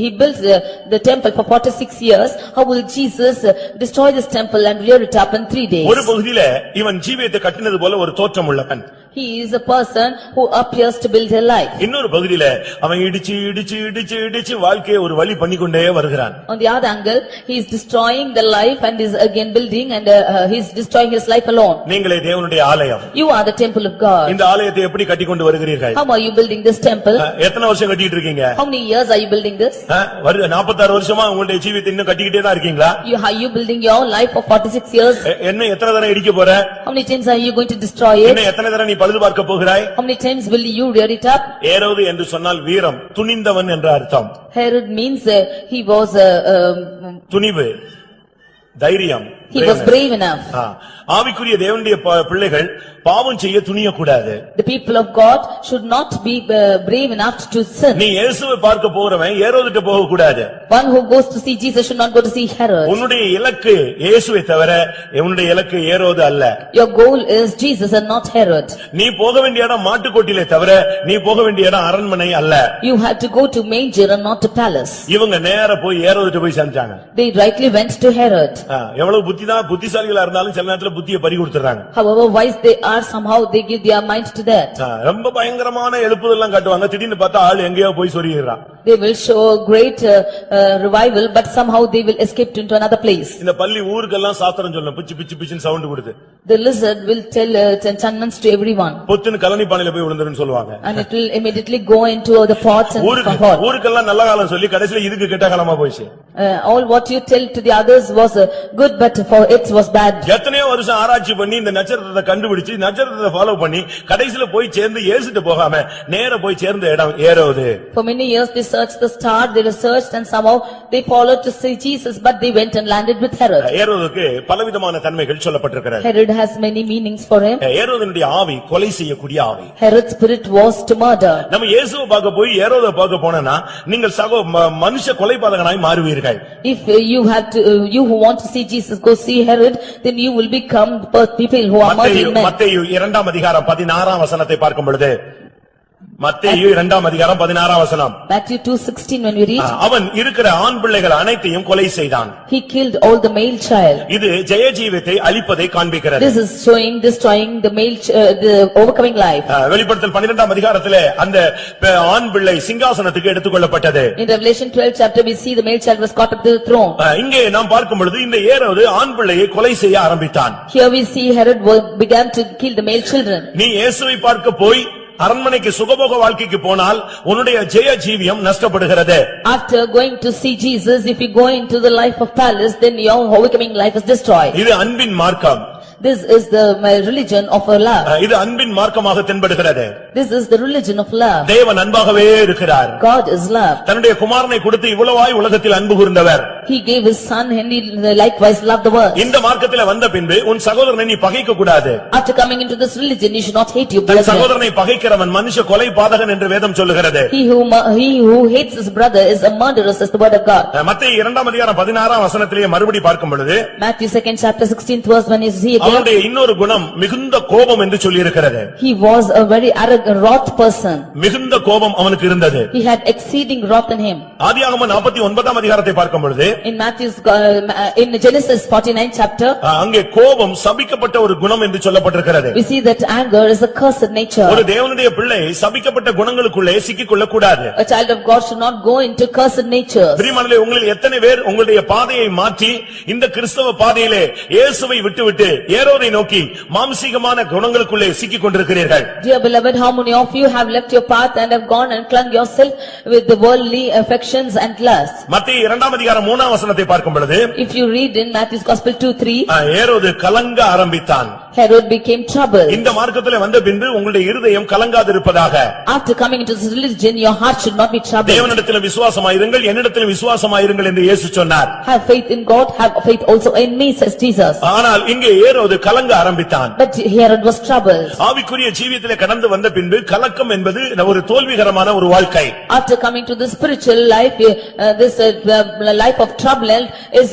he built the temple for 46 years. How will Jesus destroy this temple and rear it up in 3 days? ஒரு பகுதியில இவன் ஜீவியத்தை கட்டினது போல ஒரு தோற்றம் உள்ளவன். He is a person who appears to build a life. இன்னொரு பகுதியில அவன் இடிச்சு வாழ்க்கையை ஒரு வழி பண்ணிக்கொண்டே வருகிறான். On the other angle, he is destroying the life and is again building, and he is destroying his life alone. நீங்களே தேவனுடைய ஆலயம். You are the temple of God. இந்த ஆலயத்தை எப்படி கட்டிக்கொண்டு வருகிறீர்கள்? How are you building this temple? எத்தனை வருஷம் கட்டிட்டு இருக்கீங்க? How many years are you building this? 46 வருஷமா உங்களுடைய ஜீவியத்தை இன்னும் கட்டிக்கிட்டே தான் இருக்கீங்களா? Are you building your life for 46 years? என்ன எத்தனை தடவை இடிக்க போற? How many times are you going to destroy it? என்ன எத்தனை தடவை நீ பழுது பார்க்க போகிறாய்? How many times will you rear it up? ஏரோது என்று சொன்னால் வீரம், துணிந்தவன் என்ற அர்த்தம். Herod means he was துணிவு, தைரியம். He was brave enough. ஆவிக்குரிய தேவனுடைய பிள்ளைகள் பாவம் செய்ய துணியக்கூடாது. The people of God should not be brave enough to sin. நீ இயேசுவை பார்க்க போறவன் ஏரோதுட்ட போக கூடாது. One who goes to see Jesus should not go to see Herod. உன்னுடைய இலக்கு இயேசுவை தவிர உன்னுடைய இலக்கு ஏரோது அல்ல. Your goal is Jesus and not Herod. நீ போக வேண்டிய இடம் மாட்டுக்கொட்டிலே தவிர நீ போக வேண்டிய இடம் அரண்மனை அல்ல. You had to go to manger and not to palace. இவங்க நேரா போய் ஏரோதுட்ட போய் சேர்ந்தாங்க. They rightly went to Herod. எவ்வளவு புத்திசாலிகளா இருந்தாலும் சில நேரத்துல புத்தியை பறி கொடுத்துறாங்க. However wise they are, somehow they give their mind to that. ரொம்ப பயங்கரமான எழுப்புதெல்லாம் காட்டுவாங்க, திடீர்னு பார்த்தா ஆள் எங்கேயோ போய் சொருகிறான். They will show a great revival, but somehow they will escape into another place. இந்த பள்ளி ஊருக்கெல்லாம் சாத்திரம் சொல்லணும், பிச்சு பிச்சு பிச்சுன்னு சவுண்ட் கொடுத்து. The lizard will tell its enchantments to everyone. பொத்துன்னு கலனி பானையில போய் விழுந்துருன்னு சொல்லுவாங்க. And it will immediately go into the pots and pot. ஊருக்கெல்லாம் நல்ல காலம் சொல்லி கடைசில இதுக்கு கெட்ட காலமா போயிடுச்சு. All what you tell to the others was good, but for it was bad. எத்தனையோ வருஷம் ஆராய்ச்சி பண்ணி இந்த நட்சத்திரத்தை கண்டுபிடிச்சு நட்சத்திரத்தை ஃபாலோ பண்ணி கடைசில போய் சேர்ந்து இயேசுட்ட போகாம நேரா போய் சேர்ந்த இடம் ஏரோது. For many years they searched the star, they researched and somehow they followed to see Jesus, but they went and landed with Herod. ஏரோதுக்கு பலவிதமான தன்மைகள் சொல்லப்பட்டிருக்கிறது. Herod has many meanings for him. ஏரோதினுடைய ஆவி கொலை செய்யக்கூடிய ஆவி. Herod's spirit was to murder. நம்ம இயேசுவை பார்க்க போய் ஏரோதை பார்க்க போனா நீங்கள் மனுஷ கொலைபாதகனாய் மாறுவீர்கள். If you have to, you who want to see Jesus go see Herod, then you will become people who are murdering men. மத்தேயு 2ஆம் அதிகாரம் 16ஆம் வசனத்தை பார்க்கும் பொழுது மத்தேயு 2:16 Matthew 2:16 when we read, அவன் இருக்கிற ஆண் பிள்ளைகள் அனைத்தையும் கொலை செய்தான். he killed all the male child. இது ஜெயஜீவத்தை அழிப்பதை காண்பிக்கிறது. This is showing destroying the the overcoming life. வெளிப்படுத்தல் 12 அந்த ஆண் பிள்ளை சிங்காசனத்துக்கு எடுத்துக்கொள்ளப்பட்டது. In Revelation 12 chapter we see the male child was caught up to the throne. இங்கே நாம் பார்க்கும் பொழுது இந்த ஏரோது ஆண் பிள்ளையை கொலை செய்ய ஆரம்பித்தான். Here we see Herod began to kill the male children. நீ இயேசுவை பார்க்க போய் அரண்மனைக்கு சுகபோக வாழ்க்கைக்கு போனால் உன்னுடைய ஜெய ஜீவியம் நஷ்டப்படுகிறது. After going to see Jesus, if you go into the life of palace, then your overcoming life is destroyed. இது அன்பின் மார்க்கம். This is the religion of love. இது அன்பின் மார்க்கமாக தென்படுகிறது. This is the religion of love. தேவன் அன்பாகவே இருக்கிறார். God is love. தன்னுடைய குமாரனை கொடுத்து இவ்வளவாய் உலகத்தில் அன்பு கூர்ந்தவர். He gave his son and he likewise loved the world. இந்த மார்க்கத்திலே வந்த பின்பு உன் சகோதரனை நீ பகைக்க கூடாது. After coming into this religion, you should not hate your than brother. சகோதரனை பகைக்கிறவன் மனுஷ கொலை பாதகன் என்று வேதம் சொல்லுகிறது. He who hates his brother is a murderer, says the word of God. மத்தேயு 2:16 மறுபடி பார்க்கும் பொழுது Matthew 2nd chapter 16th verse when you see again, அவனுடைய இன்னொரு குணம் மிகுந்த கோபம் என்று சொல்லி இருக்கிறது. he was a very arrogant, wrath person. மிகுந்த கோபம் அவனுக்கு இருந்தது. He had exceeding wrath in him. ஆதியாகமம் 49 பார்க்கும் பொழுது In Genesis 49 chapter, அங்கே கோபம் சபிக்கப்பட்ட ஒரு குணம் என்று சொல்லப்பட்டிருக்கிறது. we see that anger is a cursed nature. ஒரு தேவனுடைய பிள்ளை சபிக்கப்பட்ட குணங்களுக்குள்ளே சிக்கிக் கொள்ளக் கூடாது. A child of God should not go into cursed natures. பிரியமானவர்களே, உங்களில் எத்தனை பேர் உங்களுடைய பாதையை மாற்றி இந்த கிறிஸ்தவ பாதையிலே இயேசுவை விட்டுவிட்டு ஏரோதை நோக்கி மாம்சீகமான குணங்களுக்குள்ளே சிக்கிக் கொண்டிருக்கிறீர்கள்? Dear beloved, how many of you have left your path and have gone and clung yourself with the worldly affections and lusts? மத்தேயு 2:3 பார்க்கும் பொழுது, If you read in Matthew's Gospel 2:3, ஏரோது கலங்க ஆரம்பித்தான். Herod became troubled. இந்த மார்க்கத்திலே வந்த பின்பு உங்களுடைய இருதயம் கலங்காதிருப்பதாக. After coming into this religion, your heart should not be troubled. தேவனிடத்தில் விசுவாசமாயிருங்கள், என்னிடத்தில் விசுவாசமாயிருங்கள் என்று இயேசு சொன்னார். Have faith in God, have faith also in me, says Jesus. ஆனால் இங்கே ஏரோது கலங்க ஆரம்பித்தான். But Herod was troubled. ஆவிக்குரிய ஜீவியத்திலே கடந்து வந்த பின்பு கலக்கம் என்பது ஒரு தோல்விகரமான ஒரு வாழ்க்கை. After coming to the spiritual life, this life of trouble is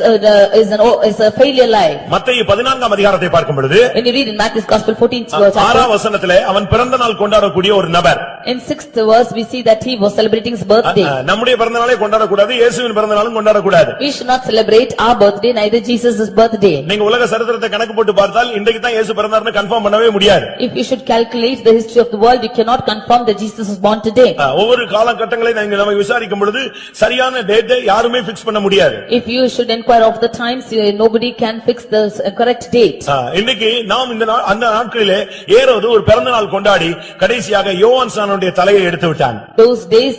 a failure life. மத்தேயு 14 பார்க்கும் பொழுது, When you read in Matthew's Gospel 14th chapter, 6 வசனத்திலே அவன் பிறந்த நாள் கொண்டாடக்கூடிய ஒரு நபர். in 6th verse we see that he was celebrating his birthday. நம்முடைய பிறந்த நாளை கொண்டாடக்கூடாது, இயேசுவின் பிறந்த நாளும் கொண்டாடக்கூடாது. We should not celebrate our birthday, neither Jesus' birthday. நீங்க உலக சரித்திரத்தை கணக்கு போட்டு பார்த்தால் இன்றைக்கு தான் இயேசு பிறந்தார்னு கன்ஃபார்ம் பண்ணவே முடியாது. If you should calculate the history of the world, you cannot confirm that Jesus was born today. ஒவ்வொரு காலகட்டங்களை நம்ம விசாரிக்கும் பொழுது சரியான டேட்டை யாருமே ஃபிக்ஸ் பண்ண முடியாது. If you should inquire of the times, nobody can fix the correct date. இன்னைக்கு நாம் அந்த நாட்களிலே ஏரோது ஒரு பிறந்த நாள் கொண்டாடி கடைசியாக யோவான் ஸ்நானனுடைய தலையை எடுத்து விட்டான். Those days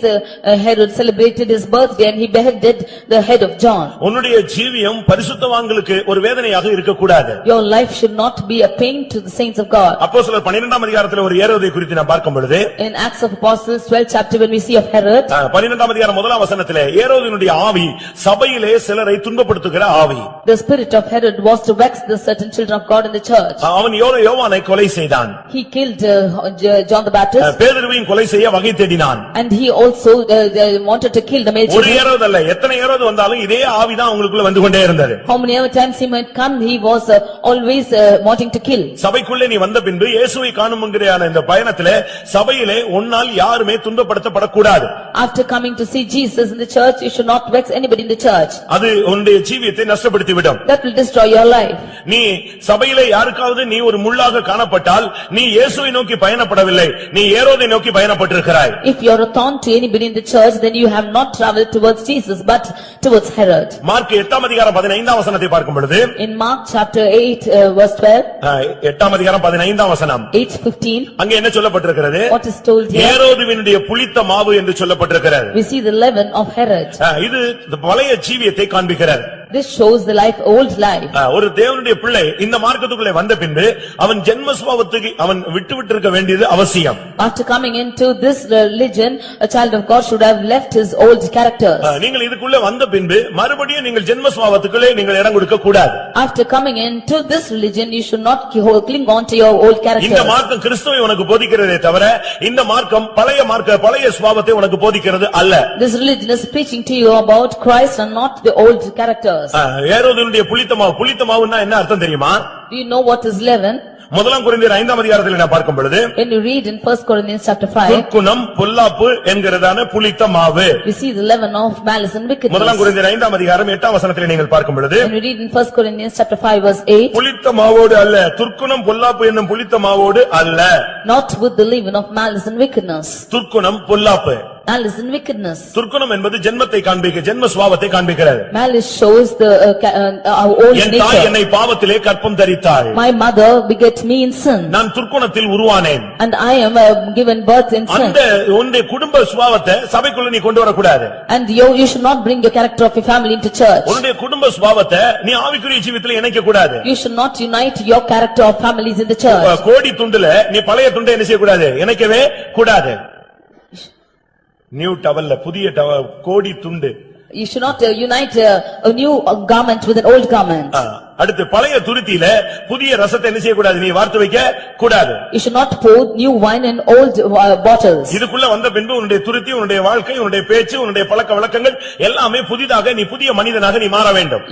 Herod celebrated his birthday and he beheaded the head of John. உன்னுடைய ஜீவியம் பரிசுத்தவான்களுக்கு ஒரு வேதனையாக இருக்கக்கூடாது. Your life should not be a pain to the saints of God. அப்போஸ்தலர் 12 ஒரு ஏரோதை குறித்து நாம் பார்க்கும் பொழுது, In Acts of Apostles 12th chapter when we see of Herod, 12 முதலாம் வசனத்திலே ஏரோதினுடைய ஆவி சபையிலே சிலரை துன்பப்படுத்துகிற ஆவி. the spirit of Herod was to vex the certain children of God in the church. அவன் யோவானை கொலை செய்தான். He killed John the Baptist. பேதுருவையும் கொலை செய்ய வகை தேடினான். And he also wanted to kill the male ஒரு children. ஏரோது அல்ல, எத்தனை ஏரோது வந்தாலும் இதே ஆவிதான் அவங்களுக்குள்ள வந்து கொண்டே இருந்தது. How many other times he might come, he was always wanting to kill. சபைக்குள்ளே நீ வந்த பின்பு இயேசுவை காணும்ங்கற இந்த பயணத்திலே சபையிலே உன்னால் யாருமே துன்பப்படுத்தப்படக்கூடாது. After coming to see Jesus in the church, you should not vex anybody in the church. அது உன்னுடைய ஜீவியத்தை நஷ்டப்படுத்தி விடும். That will destroy your life. நீ சபையிலே யாருக்காவது நீ ஒரு முள்ளாக காணப்பட்டால் நீ இயேசுவை நோக்கி பயணப்படவில்லை, நீ ஏரோதை நோக்கி பயணப்பட்டிருக்கிறாய். If you are a thorn to anybody in the church, then you have not traveled towards Jesus but towards Herod. Mark 8:15 வசனத்தை பார்க்கும் பொழுது, In Mark chapter 8 verse 12, 8:15 வசனம், 8:15, அங்க என்ன சொல்லப்பட்டிருக்கிறது? what is told here? ஏரோதுவினுடைய புளித்த மாவு என்று சொல்லப்பட்டிருக்கிறது. We see the leaven of Herod. இது பழைய ஜீவியத்தை காண்பிக்கிறது. This shows the life, old life. ஒரு தேவனுடைய பிள்ளை இந்த மார்க்கத்துக்குள்ளே வந்த பின்பு அவன் ஜென்மஸ்வபாவத்துக்கு அவன் விட்டுவிட்டிருக்க வேண்டியது அவசியம். After coming into this religion, a child of God should have left his old characters. நீங்கள் இதுக்குள்ள வந்த பின்பு மறுபடியும் நீங்கள் ஜென்மஸ்வபாவத்துக்குள்ளே நீங்கள் இடம் கொடுக்க கூடாது. After coming into this religion, you should not cling on to your old characters. இந்த மார்க்கம் கிறிஸ்துவை உனக்கு போதிக்கிறதே தவிர இந்த மார்க்கம் பழைய சுபாவத்தை உனக்கு போதிக்கிறது அல்ல. This religion is preaching to you about Christ and not the old characters. believers. ஏரோதுனுடைய புளித்த மாவுன்னா என்ன அர்த்தம் தெரியுமா? Do you know what is leaven? முதலாம் கொரிந்தியர் 5ஆம் அதிகாரத்தில் நான் பார்க்கும் பொழுது When you read in 1 Corinthians chapter 5, துர்க்குணம் பொல்லாப்பு என்கிறதான புளித்த மாவு. we see the leaven of malice and wickedness. முதலாம் கொரிந்தியர் 5ஆம் அதிகாரம் 8ஆம் வசனத்தில் நீங்கள் பார்க்கும் பொழுது When you read in 1 Corinthians chapter 5 verse 8, புளித்த மாவோடு அல்ல, துர்க்குணம் பொல்லாப்பு என்னும் புளித்த மாவோடு அல்ல. not with the leaven of malice and wickedness. துர்க்குணம் பொல்லாப்பு. Malice and wickedness. துர்க்குணம் என்பது ஜென்மத்தை காண்பிக்க, ஜென்ம சுபாவத்தை காண்பிக்கிறது. Malice shows the our old என் தாய் nature. என்னை பாவத்திலே கற்பம் தரித்தாள். My mother begat me in sin, நான் துர்க்குணத்தில் உருவானேன். and I am given birth in sin. அந்த உன்னுடைய குடும்ப சுபாவத்தை சபைக்குள்ள நீ கொண்டு வரக்கூடாது. And you should not bring your character of your family into church. உன்னுடைய குடும்ப சுபாவத்தை நீ ஆவிக்குரிய ஜீவிதத்தில் இணைக்க கூடாது. You should not unite your character of families in the church. கோடி துண்டுல நீ பழைய துண்டை என்ன செய்ய கூடாது, இணைக்கவே கூடாது. நியூ டவல்ல புதிய கோடி துண்டு. You should not unite a new garment with an old garment. அடுத்து பழைய துருத்தியில புதிய ரசத்தை என்ன செய்ய கூடாது, நீ வார்த்து வைக்க கூடாது. You should not pour new wine in old bottles. இதுக்குள்ள வந்த பின்பு உன்னுடைய துருத்தி, உன்னுடைய வாழ்க்கை, உன்னுடைய பேச்சு, உன்னுடைய பழக்க வழக்கங்கள் எல்லாமே புதிதாக, நீ புதிய மனிதனாக நீ மாற வேண்டும்.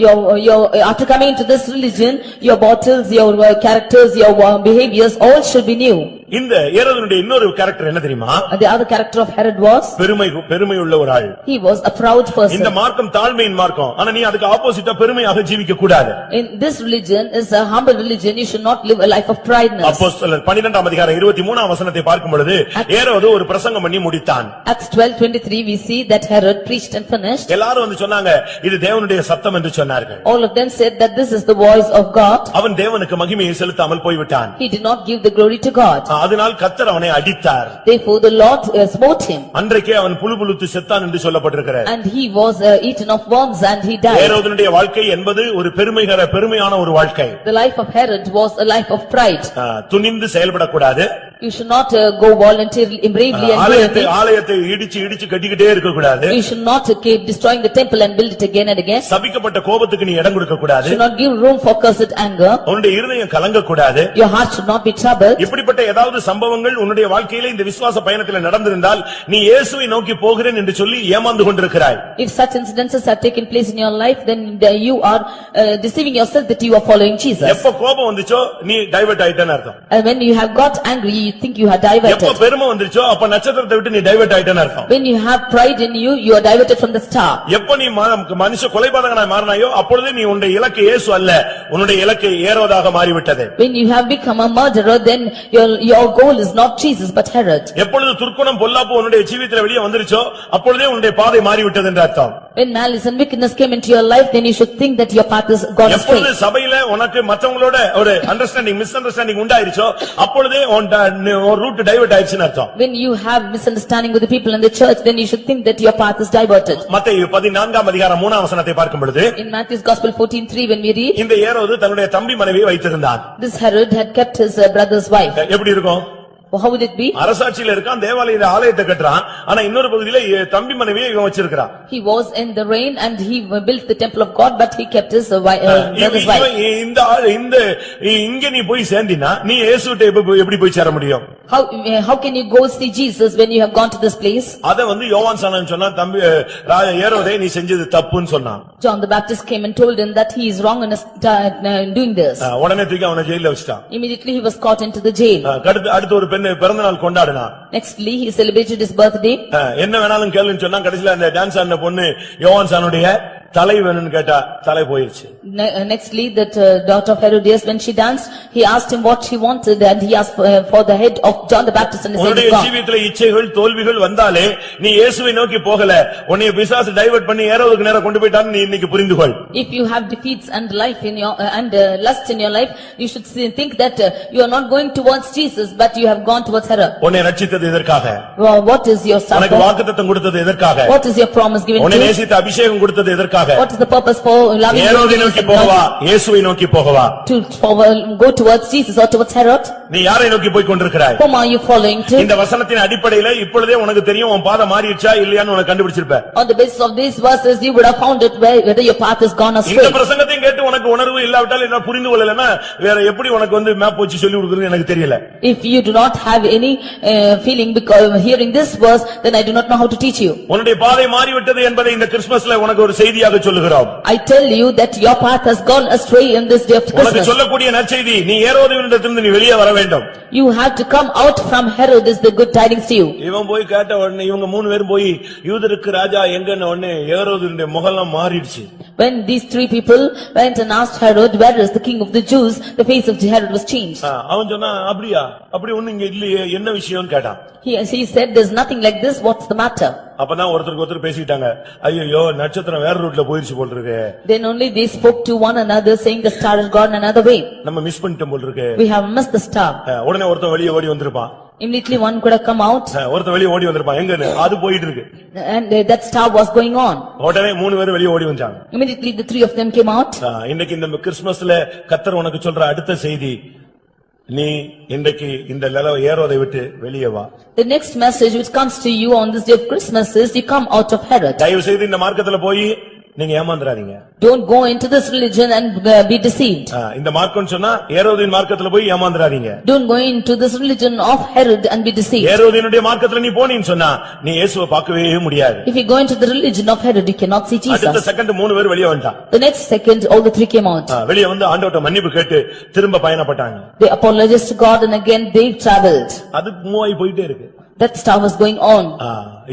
After coming into this religion, your bottles, your characters, your behaviors, all should be new. இந்த ஏரோதுனுடைய இன்னொரு கேரக்டர் என்ன தெரியுமா? The other character of Herod was? பெருமை உள்ள ஒரு ஆள். He was a proud person. இந்த மார்க்கம் தாழ்மையின் மார்க்கம். ஆனா நீ அதுக்கு ஆப்போசிட்டா பெருமையாக ஜீவிக்க கூடாது. In this religion is a humble religion. You should not live a life of prideness. அப்போஸ்தலர் 12ஆம் அதிகாரம் 23ஆம் வசனத்தை பார்க்கும் பொழுது ஏரோது ஒரு பிரசங்கம் பண்ணி முடித்தான். Acts 12:23 we see that Herod preached and finished. எல்லாரும் வந்து சொன்னாங்க, இது தேவனுடைய சத்தம் என்று சொன்னார்கள். All of them said that this is the voice of God. அவன் தேவனுக்கு மகிமையை செலுத்தாமல் போய்விட்டான். He did not give the glory to God. அதனால் கர்த்தர் அவனை அடித்தார். Therefore the Lord smote him. அன்றைக்கே அவன் புழுபுழுத்து செத்தான் என்று சொல்லப்பட்டிருக்கிறது. And he was eaten of worms and he died. ஏரோதுனுடைய வாழ்க்கை என்பது ஒரு பெருமையான ஒரு வாழ்க்கை. The life of Herod was a life of pride. துணிந்து செயல்படக்கூடாது. You should not go voluntarily, bravely and do anything. ஆலயத்தை இடிச்சு கட்டிக்கிட்டே இருக்க கூடாது. You should not keep destroying the temple and build it again and again. சபிக்கப்பட்ட கோபத்துக்கு நீ இடம் கொடுக்க கூடாது. You should not give room for cursed anger. உன்னுடைய இருதயம் கலங்க கூடாது. Your heart should not be troubled. இப்படிப்பட்ட ஏதாவது சம்பவங்கள் உன்னுடைய வாழ்க்கையிலே இந்த விசுவாச பயணத்தில் நடந்திருந்தால் நீ இயேசுவை நோக்கி போகிறேன் என்று சொல்லி ஏமாந்து கொண்டிருக்கிறாய். If such incidences have taken place in your life, then you are deceiving yourself that you are following Jesus. எப்ப கோபம் வந்துச்சோ நீ டைவர்ட் ஆயிட்டேன்னு அர்த்தம். And when you have got angry, you think you are diverted. எப்ப பெருமை வந்துச்சோ அப்ப நட்சத்திரத்தை விட்டு நீ டைவர்ட் ஆயிட்டேன்னு அர்த்தம். When you have pride in you, you are diverted from the star. எப்ப நீ மனுஷ கொலைபாதகனாய் மாறினாயோ அப்பொழுது நீ உன்னுடைய இலக்கு இயேசு அல்ல, உன்னுடைய இலக்கு ஏரோதாக மாறிவிட்டது. When you have become a murderer, then your goal is not Jesus but Herod. எப்பொழுது துர்க்குணம் பொல்லாப்பு உன்னுடைய ஜீவிதத்திலே வெளியே வந்துருச்சோ அப்பொழுதே உன்னுடைய பாதை மாறிவிட்டது என்று அர்த்தம். When malice and wickedness came into your life, then you should think that your path is gone astray. எப்பொழுது சபையில உனக்கு மற்றவங்களோட ஒரு மிஸ் அண்டர்ஸ்டாண்டிங் உண்டாயிருச்சோ அப்பொழுதே உன் ரூட் டைவர்ட் ஆயிடுச்சுன்னு அர்த்தம். When you have misunderstanding with the people in the church, then you should think that your path is diverted. மத்தேயு 14ஆம் அதிகாரம் 3ஆம் வசனத்தை பார்க்கும் பொழுது In Matthew's Gospel 14:3 when we read, இந்த ஏரோது தன்னுடைய தம்பி மனைவியை வைத்திருந்தான். this Herod had kept his brother's wife. எப்படி இருக்கும்? How would it be? அரசாட்சியில இருக்கான், தேவாலயத்துல ஆலயத்தை கட்டுறான். ஆனா இன்னொரு பகுதியில தம்பி மனைவியை இவன் வச்சிருக்கான். He was in the reign and he built the temple of God, but he kept his brother's wife. இந்த இங்க நீ போய் சேர்ந்தினா நீ இயேசுட்ட எப்படி போய் சேர முடியும்? How can you go see Jesus when you have gone to this place? அத யோவான் சாணன் சொன்னா, தம்பி ஏரோதே நீ செஞ்சது தப்புன்னு சொன்னான். John the Baptist came and told him that he is wrong in doing this. உடனே தூக்கி அவனை ஜெயில்ல வச்சிட்டான். Immediately he was caught into the jail. அடுத்து ஒரு பிறந்த நாள் கொண்டாடினான். Nextly he celebrated his birthday. என்ன வேணாலும் கேளுன்னு சொன்னா கடைசில அந்த டான்ஸ் ஆடின பொண்ணு யோவான் சானுடைய தலை வேணும்னு கேட்டா தலை போயிருச்சு. Nextly that daughter of Herodias, when she danced, he asked him what she wanted and he asked for the head of John the Baptist and he said உன்னுடைய ஜீவிதத்திலே இச்சைகள் தோல்விகள் வந்தாலே நீ இயேசுவை நோக்கி போகல, உன்னை பிசாசு டைவர்ட் பண்ணி ஏரோதுக்கு நேரா கொண்டு போய்ட்டான்னு நீ இன்னைக்கு புரிந்துகொள். If you have defeats and life in your lust in your life, you should think that you are not going towards Jesus but you have gone towards Herod. உன்னை ரட்சித்தது எதற்காக? What is your suffering? உனக்கு வாக்குத்தத்தம் கொடுத்தது எதற்காக? What is your promise given to உன்னை you? நேசித்த அபிஷேகம் கொடுத்தது எதற்காக? What is the purpose for loving ஏரோதை நோக்கி போகவா, இயேசுவை நோக்கி போகவா? To go towards Jesus or towards Herod? நீ யாரை நோக்கி போய் கொண்டிருக்கிறாய்? Whom are you following to? இந்த வசனத்தின் அடிப்படையில இப்பொழுதே உனக்கு தெரியும் உன் பாதை மாறிடுச்சா இல்லையான்னு உனக்கு கண்டுபிடிச்சிருப்ப. On the basis of these verses you would have found it whether your path has gone astray. இந்த பிரசங்கத்தையும் கேட்டு உனக்கு உணர்வு இல்லாவிட்டால் என்ன புரிந்து கொள்ளலன்னா வேற எப்படி உனக்கு வந்து மேப் வச்சு சொல்லி கொடுக்குறது எனக்கு தெரியல. If you do not have any feeling because hearing this verse, then I do not know how to teach you. உன்னுடைய பாதை மாறிவிட்டது என்பதை இந்த கிறிஸ்துமஸ்ல உனக்கு ஒரு செய்தியாக சொல்லுகிறோம். I tell you that your path has gone astray in this day of உனக்கு Christmas. சொல்லக்கூடிய நற்செய்தி நீ ஏரோதுவினிடத்திலிருந்து நீ வெளியே வர வேண்டும். You have to come out from Herod is the good tidings to you. இவன் போய் கேட்ட உடனே இவங்க மூணு பேரும் போய் யூதருக்கு ராஜா எங்கன்னு உடனே ஏரோதுவினுடைய முகம்லாம் மாறிடுச்சு. When these three people went and asked Herod, where is the king of the Jews, the face of Herod was changed. அவன் சொன்னா அப்படியா அப்படி ஒண்ணு இங்க இல்லையே என்ன விஷயம்னு கேட்டான். He said, there's nothing like this, what's the matter? அப்பதான் ஒருத்தருக்கு ஒருத்தர் பேசிட்டாங்க. ஐயோ நட்சத்திரம் வேற ரூட்ல போயிருச்சு போல் இருக்கு. Then only they spoke to one another saying the star has gone another way. நம்ம மிஸ் பண்ணிட்டோம் போல் இருக்கு. We have missed the star. உடனே ஒருத்தன் வெளியே ஓடி வந்திருப்பான். Immediately one could have come out. ஒருத்தன் வெளியே ஓடி வந்திருப்பான். எங்கன்னு அது போயிட்டு இருக்கு. And that star was going on. உடனே மூணு பேரும் வெளியே ஓடி வந்தாங்க. Immediately the three of them came out. இன்னைக்கு இந்த கிறிஸ்துமஸ்ல கர்த்தர் உனக்கு சொல்ற அடுத்த செய்தி நீ இன்றைக்கு இந்த ஏரோதை விட்டு வெளியே வா. The next message which comes to you on this day of Christmas is you come out of Herod. தயவு செய்து இந்த மார்க்கத்துல போய் நீங்க ஏமாந்துறாதீங்க. Don't go into this religion and be deceived. இந்த மார்க்கம் சொன்னா ஏரோதின் மார்க்கத்துல போய் ஏமாந்துறாதீங்க. Don't go into this religion of Herod and be deceived. ஏரோதினுடைய மார்க்கத்துல நீ போனீன்னு சொன்னா நீ இயேசுவை பார்க்கவே முடியாது. If you go into the religion of Herod, you cannot see Jesus. அடுத்த செகண்ட் மூணு பேர் வெளியே வந்தாங்க. The next second, all the three came out. வெளியே வந்து ஆண்டவர்ட்ட மன்னிப்பு கேட்டு திரும்ப பயணப்பட்டாங்க. They apologized to God and again they traveled. அது மூவாய் போயிட்டே இருக்கு. That star was going on.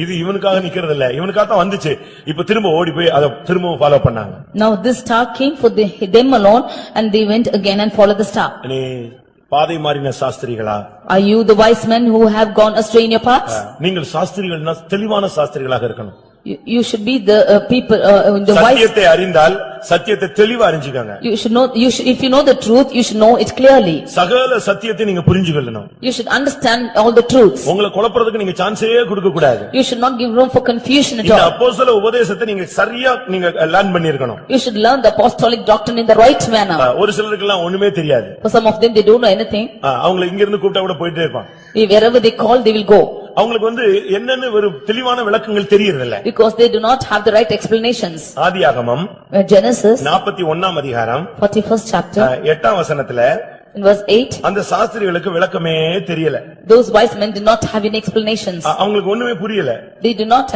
இது இவனுக்காக நிக்கிறது இல்ல, இவனுக்காக தான் வந்துச்சு. இப்ப திரும்ப ஓடி போய் அத திரும்பவும் ஃபாலோ பண்ணாங்க. Now this star came for them alone and they went again and followed the star. நீ பாதை மாறின சாஸ்திரிகளா? Are you the wise men who have gone astray in your paths? நீங்கள் சாஸ்திரிகள்னா தெளிவான சாஸ்திரிகளாக இருக்கணும். You should be the people, the wise. சத்தியத்தை அறிந்தால் சத்தியத்தை தெளிவா அறிஞ்சுக்கங்க. You should know, if you know the truth, you should know it clearly. சகல சத்தியத்தை நீங்க புரிஞ்சுக்கணும். You should understand all the truths. உங்களை குழப்பறதுக்கு நீங்க சான்ஸே கொடுக்க கூடாது. You should not give room for confusion at இந்த all. அப்போஸ்தல உபதேசத்தை நீங்க சரியா நீங்க லேர்ன் பண்ணியிருக்கணும். You should learn the apostolic doctrine in the right manner. ஒரு சிலருக்கு எல்லாம் ஒண்ணுமே தெரியாது. For some of them, they don't know anything. அவங்களை இங்க இருந்து கூப்பிட்டா கூட போயிட்டே இருப்பான். Wherever they call, they will go. அவங்களுக்கு வந்து என்னன்னு ஒரு தெளிவான விளக்கங்கள் தெரியறது இல்ல. Because they do not have the right explanations. ஆதியாகமம் Genesis 41ஆம் அதிகாரம் 41st chapter 8ஆம் வசனத்துல in verse 8, அந்த சாஸ்திரிகளுக்கு விளக்கமே தெரியல. those wise men did not have any explanations. அவங்களுக்கு ஒண்ணுமே புரியல. They do not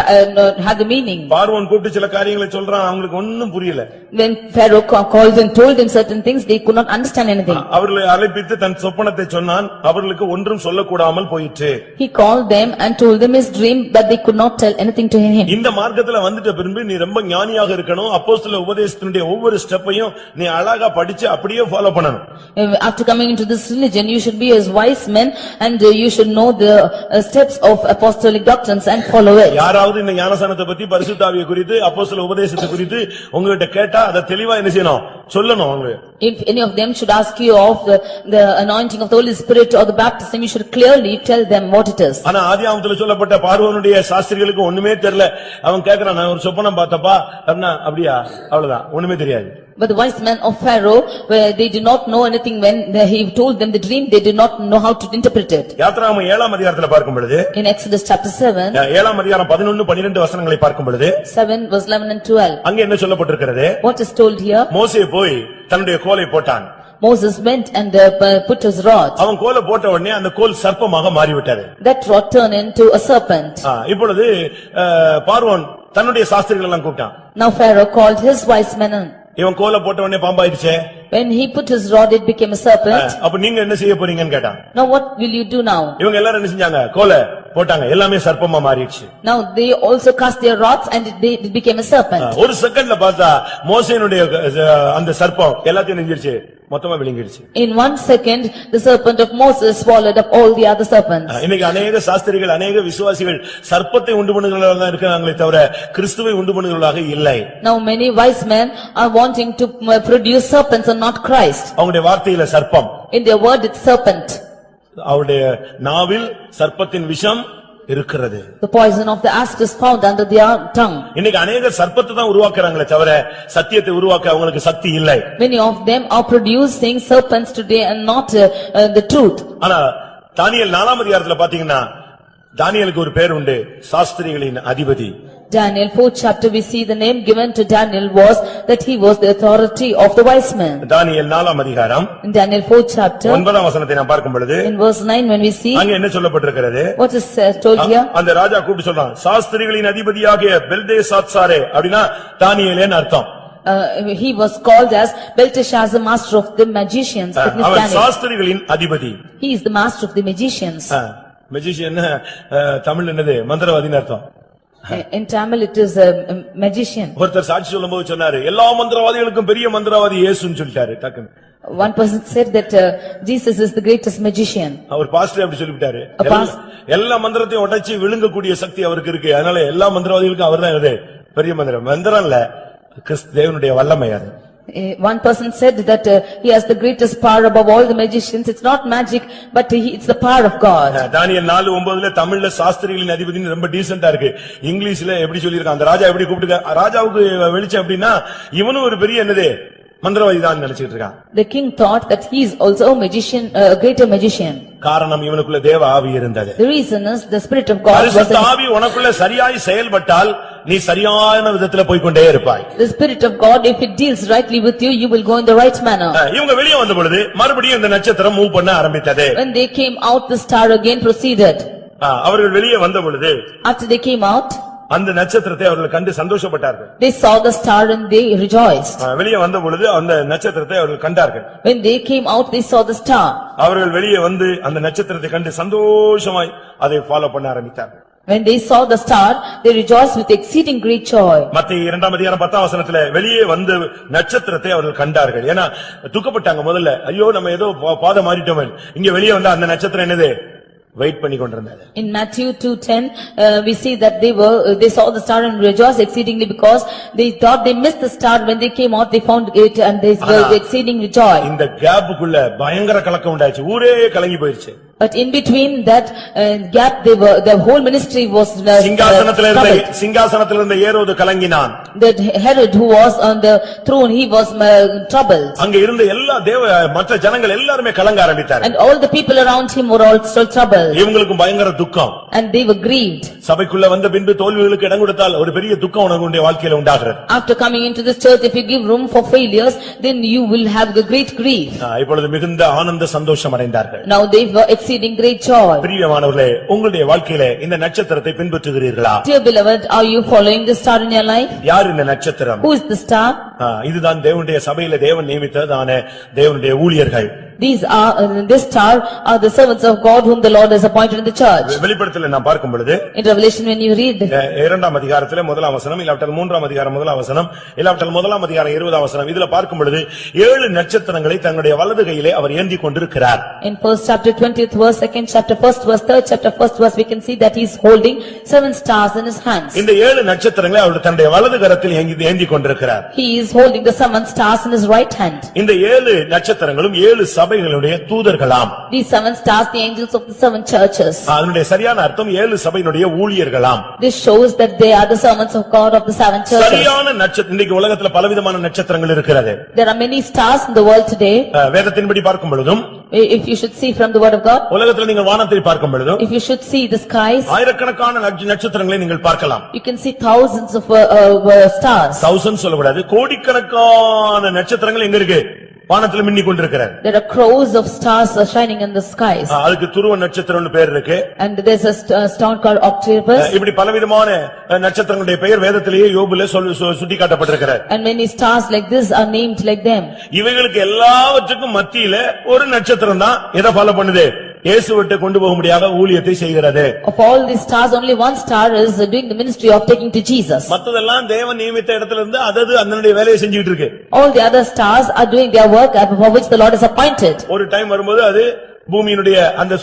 have the meaning. பார்வோன் கூப்பிட்டு சில காரியங்களை சொல்றான், அவங்களுக்கு ஒண்ணும் புரியல. When Pharaoh called and told them certain things, they could not understand anything. அவர்களை அழைப்பித்து தன் சொப்பனத்தை சொன்னான், அவர்களுக்கு ஒன்றும் சொல்லக்கூடாமல் போயிற்று. He called them and told them his dream, but they could not tell anything to him. இந்த மார்க்கத்துல வந்துட்ட பின்பு நீ ரொம்ப ஞானியாக இருக்கணும். அப்போஸ்தல உபதேசத்தினுடைய ஒவ்வொரு ஸ்டெப்பையும் நீ அழகா படிச்சு அப்படியே ஃபாலோ பண்ணணும். After coming into this religion, you should be as wise men and you should know the steps of apostolic doctrines and follow it. யாராவது இந்த ஞானசானத்தை பத்தி பரிசுத்த ஆவியை குறித்து அப்போஸ்தல உபதேசத்தை குறித்து உங்ககிட்ட கேட்டா அதை தெளிவா என்ன செய்யணும் சொல்லணும். அவங்க If any of them should ask you of the anointing of the Holy Spirit or the baptism, you should clearly tell them what it is. ஆனா ஆதியாகமத்துல சொல்லப்பட்ட பார்வோனுடைய சாஸ்திரிகளுக்கு ஒண்ணுமே தெரியல. அவன் கேக்குறான், நான் ஒரு சொப்பனம் பார்த்தப்பா அப்படியா, அவ்வளவுதான், ஒண்ணுமே தெரியாது. But the wise men of Pharaoh, where they did not know anything when he told them the dream, they did not know how to interpret it. யாத்ராகமம் 7ஆம் அதிகாரத்துல பார்க்கும் பொழுது, In Exodus chapter 7, 7ஆம் அதிகாரம் 11 12 வசனங்களை பார்க்கும் பொழுது 7 verse 11 and 12, அங்க என்ன சொல்லப்பட்டிருக்கிறது? what is told here? மோசே போய் தன்னுடைய கோலை போட்டான். Moses went and put his rod. அவன் கோலை போட்ட உடனே அந்த கோல் சர்ப்பமாக மாறிவிட்டது. That rod turned into a serpent. இப்பொழுது பார்வோன் தன்னுடைய சாஸ்திரிகள் எல்லாம் கூப்பிட்டான். Now Pharaoh called his wise men. இவன் கோலை போட்ட உடனே பாம்பாயிடுச்சே. When he put his rod, it became a serpent. அப்ப நீங்க என்ன செய்ய போறீங்கன்னு கேட்டான். Now what will you do now? இவங்க எல்லாரும் என்ன செஞ்சாங்க? கோலை போட்டாங்க, எல்லாமே சர்ப்பமா மாறிடுச்சு. Now they also cast their rods and it became a serpent. ஒரு செகண்ட்ல பார்த்தா மோசேனுடைய அந்த சர்ப்பம் எல்லாத்தையும் நெஞ்சிருச்சு, மொத்தமா விழுங்கிடுச்சு. In 1 second, the serpent of Moses swallowed up all the other serpents. இன்னைக்கு அநேக சாஸ்திரிகள் அநேக விசுவாசிகள் சர்ப்பத்தை உண்டு பண்ணுகிறவர்களாக தான் இருக்கிறாங்களே தவிர கிறிஸ்துவை உண்டு பண்ணுகிறவர்களாக இல்லை. Now many wise men are wanting to produce serpents and not Christ. அவங்களுடைய வார்த்தையில சர்ப்பம், In their word it's serpent. அவருடைய நாவில் சர்ப்பத்தின் விஷம் இருக்கிறது. The poison of the asp is found under their tongue. இன்னைக்கு அநேக சர்ப்பத்தை தான் உருவாக்குறாங்களே தவிர சத்தியத்தை உருவாக்க அவங்களுக்கு சக்தி இல்லை. Many of them are producing serpents today and not the truth. ஆனா தானியேல் 4ஆம் அதிகாரத்துல பாத்தீங்கன்னா தானியேலுக்கு ஒரு பேர் உண்டு, சாஸ்திரிகளின் அதிபதி. Daniel 4th chapter, we see the name given to Daniel was that he was the authority of the wise man. தானியேல் 4ஆம் அதிகாரம் In Daniel 4th chapter, 9ஆம் வசனத்தை நாம் பார்க்கும் பொழுது in verse 9 when we see, அங்க என்ன சொல்லப்பட்டிருக்கிறது? what is told here? அந்த ராஜா கூப்பிட்டு சொல்றான், சாஸ்திரிகளின் அதிபதியாகிய பெல்தேசாத்சாரே அப்படினா தானியேலேன்னு அர்த்தம். He was called as Belteshazzar, master of the magicians. That means அவன் Daniel. சாஸ்திரிகளின் அதிபதி. He is the master of the magicians. Magician Tamil என்னது? மந்திரவாதின்னு அர்த்தம். In Tamil it is a magician. ஒருத்தர் சாட்சி சொல்லும்போது சொன்னாரு, எல்லா மந்திரவாதிகளுக்கும் பெரிய மந்திரவாதி இயேசுன்னு சொல்லிட்டாரு டக்குன்னு. One person said that Jesus is the greatest magician. அவர் பாஸ்டர் அப்படி சொல்லிவிட்டாரு. எல்லா மந்திரத்தையும் உடைச்சு விழுங்கக்கூடிய சக்தி அவருக்கு இருக்கு. அதனால எல்லா மந்திரவாதிகளுக்கும் அவர்தான் இது பெரிய மந்திரம். மந்திரம் இல்ல, தேவனுடைய வல்லமை அது. One person said that he has the greatest power above all the magicians. It's not magic, but it's the power of God. தானியேல் 4:9 தமிழ்ல சாஸ்திரிகளின் அதிபதின்னு ரொம்ப டீசென்ட்டா இருக்கு. இங்கிலீஷ்ல எப்படி சொல்லிருக்கான்? அந்த ராஜா எப்படி கூப்பிட்டு ராஜாவுக்கு வெளிச்சம் அப்படின்னா இவனும் ஒரு பெரிய என்னது மந்திரவாதிதான் நினைச்சிட்டு இருக்கான். The king thought that he is also a magician, a greater magician. காரணம் இவனுக்குள்ள தேவ ஆவி இருந்தது. The reason is the spirit of God was பரிசுத்த ஆவி உனக்குள்ள சரியாய் செயல்பட்டால் நீ சரியான விதத்துல போய் கொண்டே இருப்பாய். The spirit of God, if it deals rightly with you, you will go in the right manner. இவங்க வெளியே வந்த பொழுது மறுபடியும் இந்த நட்சத்திரம் மூவ் பண்ண ஆரம்பித்தது. When they came out, the star again proceeded. அவர்கள் வெளியே வந்த பொழுது After they came out, அந்த நட்சத்திரத்தை அவர்கள் கண்டு சந்தோஷப்பட்டார்கள். they saw the star and they rejoiced. வெளியே வந்த பொழுது அந்த நட்சத்திரத்தை அவர்கள் கண்டார்கள். When they came out, they saw the star. அவர்கள் வெளியே வந்து அந்த நட்சத்திரத்தை கண்டு சந்தோஷமாய் அதை ஃபாலோ பண்ண ஆரம்பித்தார்கள். When they saw the star, they rejoiced with exceeding great joy. மத்தேயு 2ஆம் அதிகாரம் 10ஆம் வசனத்திலே வெளியே வந்து நட்சத்திரத்தை அவர்கள் கண்டார்கள். ஏன்னா துக்கப்பட்டாங்க முதல்ல, ஐயோ நம்ம ஏதோ பாதை மாறிட்டோம். இங்க வெளியே வந்த அந்த நட்சத்திரம் என்னது? வெயிட் பண்ணி கொண்டிருந்தது. In Matthew 2:10, we see that they saw the star and rejoiced exceedingly because they thought they missed the star. When they came out, they found it and they were exceeding joy. இந்த கேப்புக்குள்ள பயங்கர கலக்கம் உண்டாச்சு. ஊரே கலங்கி போயிருச்சு. But in between that gap, the whole ministry was சிங்காசனத்தில் இருந்த ஏரோது கலங்கினான். That Herod who was on the throne, he was troubled. அங்க இருந்த எல்லா மற்ற ஜனங்கள் எல்லாரும் கலங்க ஆரம்பித்தார்கள். And all the people around him were also troubled. இவங்களுக்கு பயங்கர துக்கம். And they were grieved. சபைக்குள்ள வந்த பின்பு தோல்விகளுக்கு இடம் கொடுத்தால் ஒரு பெரிய துக்கம் உங்களுடைய வாழ்க்கையில உண்டாகிறது. After coming into this church, if you give room for failures, then you will have the great grief. இப்பொழுது மிகுந்த ஆனந்த சந்தோஷம் அடைந்தார்கள். Now they were exceeding great joy. பிரியமானவர்களே, உங்களுடைய வாழ்க்கையிலே இந்த நட்சத்திரத்தை பின்பற்றுகிறீர்களா? Dear beloved, are you following the star in your life? யார் இந்த நட்சத்திரம்? Who is the star? இதுதான் தேவனுடைய சபையிலே தேவன் நியமித்ததான தேவனுடைய ஊழியர்கள். This star are the servants of God whom the Lord has appointed in the church. வெளிப்படுத்தல நாம் பார்க்கும் பொழுது, in Revelation when you read, 2ஆம் அதிகாரத்திலே முதலாம் வசனம், இல்லாவிட்டால் 3ஆம் அதிகாரம் முதலாம் வசனம், இல்லாவிட்டால் முதலாம் அதிகாரம் 20ஆம் வசனம், இதுல பார்க்கும் பொழுது 7 நட்சத்திரங்களை தன்னுடைய வலது கையிலே அவர் ஏந்தி கொண்டிருக்கிறார். In first chapter 20th verse, second chapter first verse, third chapter first verse, we can see that he is holding 7 stars in his hands. இந்த 7 நட்சத்திரங்களை அவர் தன்னுடைய வலது கரத்தில் ஏந்தி கொண்டிருக்கிறார். He is holding the 7 stars in his right hand. இந்த 7 நட்சத்திரங்களும் 7 சபைகளுடைய தூதர்களாம். These 7 stars, the angels of the 7 churches. அதனுடைய சரியான அர்த்தம் 7 சபையினுடைய ஊழியர்களாம். This shows that they are the servants of God of the 7 churches. சரியான நட்சத்திரம். இன்னைக்கு உலகத்துல பலவிதமான நட்சத்திரங்கள் இருக்கிறது. There are many stars in the world today. வேதத்தின்படி பார்க்கும் பொழுதும், if you should see from the word of God, உலகத்துல நீங்கள் வானத்தை பார்க்கும் பொழுதும், if you should see the skies, ஆயிரக்கணக்கான நட்சத்திரங்களை நீங்கள் பார்க்கலாம். you can see thousands of stars. Thousands சொல்லக்கூடாது, கோடிக்கணக்கான நட்சத்திரங்கள் எங்க இருக்கு? வானத்துல மின்னிக் கொண்டிருக்கிறார். There are crores of stars are shining in the skies. அதுக்கு துருவ நட்சத்திரம்னு பேர் இருக்கு. And there's a star called Octopus. இப்படி பலவிதமான நட்சத்திரங்களுடைய பெயர் வேதத்திலேயே யோபுல சுட்டிக்காட்டப்பட்டிருக்கிறது. And many stars like this are named like them. இவைகளுக்கு எல்லாவற்றுக்கும் மத்தியில ஒரு நட்சத்திரம் தான் எதை ஃபாலோ பண்ணுது? இயேசுவிட்டு கொண்டு போக முடியாத ஊழியத்தை செய்கிறது. Of all these stars, only one star is doing the ministry of taking to Jesus. மத்ததெல்லாம் தேவன் நியமித்த இடத்துல இருந்து அதது அதனுடைய வேலையை செஞ்சிட்டு இருக்கு. All the other stars are doing their work for which the Lord is appointed. ஒரு டைம் வரும்போது அது பூமியினுடைய அந்த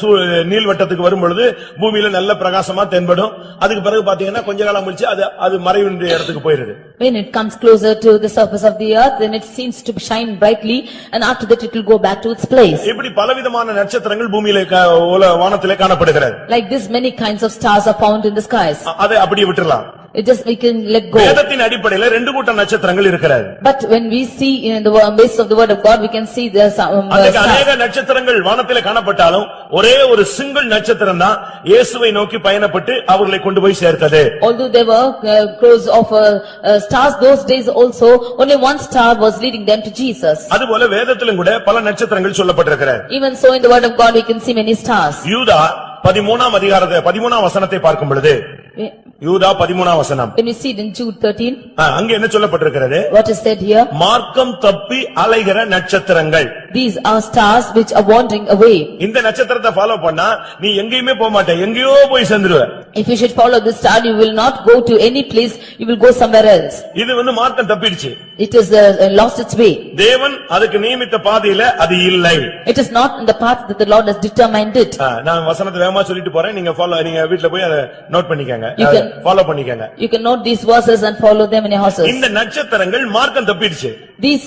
நீள்வட்டத்துக்கு வரும்பொழுது பூமியில நல்ல பிரகாசமா தென்படும். அதுக்கு பிறகு பாத்தீங்கன்னா கொஞ்ச காலம் கழிச்சு அது மறைவின்ற இடத்துக்கு போயிருது. When it comes closer to the surface of the earth, then it seems to shine brightly, and after that it will go back to its place. இப்படி பலவிதமான நட்சத்திரங்கள் பூமியில வானத்திலே காணப்படுகிறது. Like this, many kinds of stars are found in the skies. அதை அப்படியே விட்டுறலாம். It just we can let go. வேதத்தின் அடிப்படையில ரெண்டு கூட்ட நட்சத்திரங்கள் இருக்கிறது. But when we see in the base of the word of God, we can see the அதுக்கு stars. அநேக நட்சத்திரங்கள் வானத்திலே காணப்பட்டாலும் ஒரே ஒரு சிங்கிள் நட்சத்திரம் தான் இயேசுவை நோக்கி பயணப்பட்டு அவர்களை கொண்டு போய் சேர்த்தது. Although there were crowds of stars those days also, only one star was leading them to Jesus. அதுபோல வேதத்திலும் கூட பல நட்சத்திரங்கள் சொல்லப்பட்டிருக்கிறது. Even so in the word of God, we can see many stars. யூதா 13ஆம் வசனத்தை பார்க்கும் பொழுது, யூதா 13ஆம் வசனம், When we see it in Jude 13, அங்க என்ன சொல்லப்பட்டிருக்கிறது? what is said here? மார்க்கம் தப்பி அலைகிற நட்சத்திரங்கள். These are stars which are wandering away. இந்த நட்சத்திரத்தை ஃபாலோ பண்ணா நீ எங்கேயுமே போக மாட்ட, எங்கேயோ போய் சேர்ந்துருவ. If you should follow this star, you will not go to any place, you will go somewhere else. இது மார்க்கம் தப்பிடுச்சு. It is lost its way. தேவன் அதுக்கு நியமித்த பாதையில அது இல்லை. It is not in the path that the Lord has determined it. நான் வசனத்தை வேகமா சொல்லிட்டு போறேன், நீங்க வீட்ல போய் அதை நோட் பண்ணிக்கங்க, You can- ஃபாலோ பண்ணிக்கங்க. You can note these verses and follow them in your houses. இந்த நட்சத்திரங்கள் மார்க்கம் தப்பிடுச்சு. These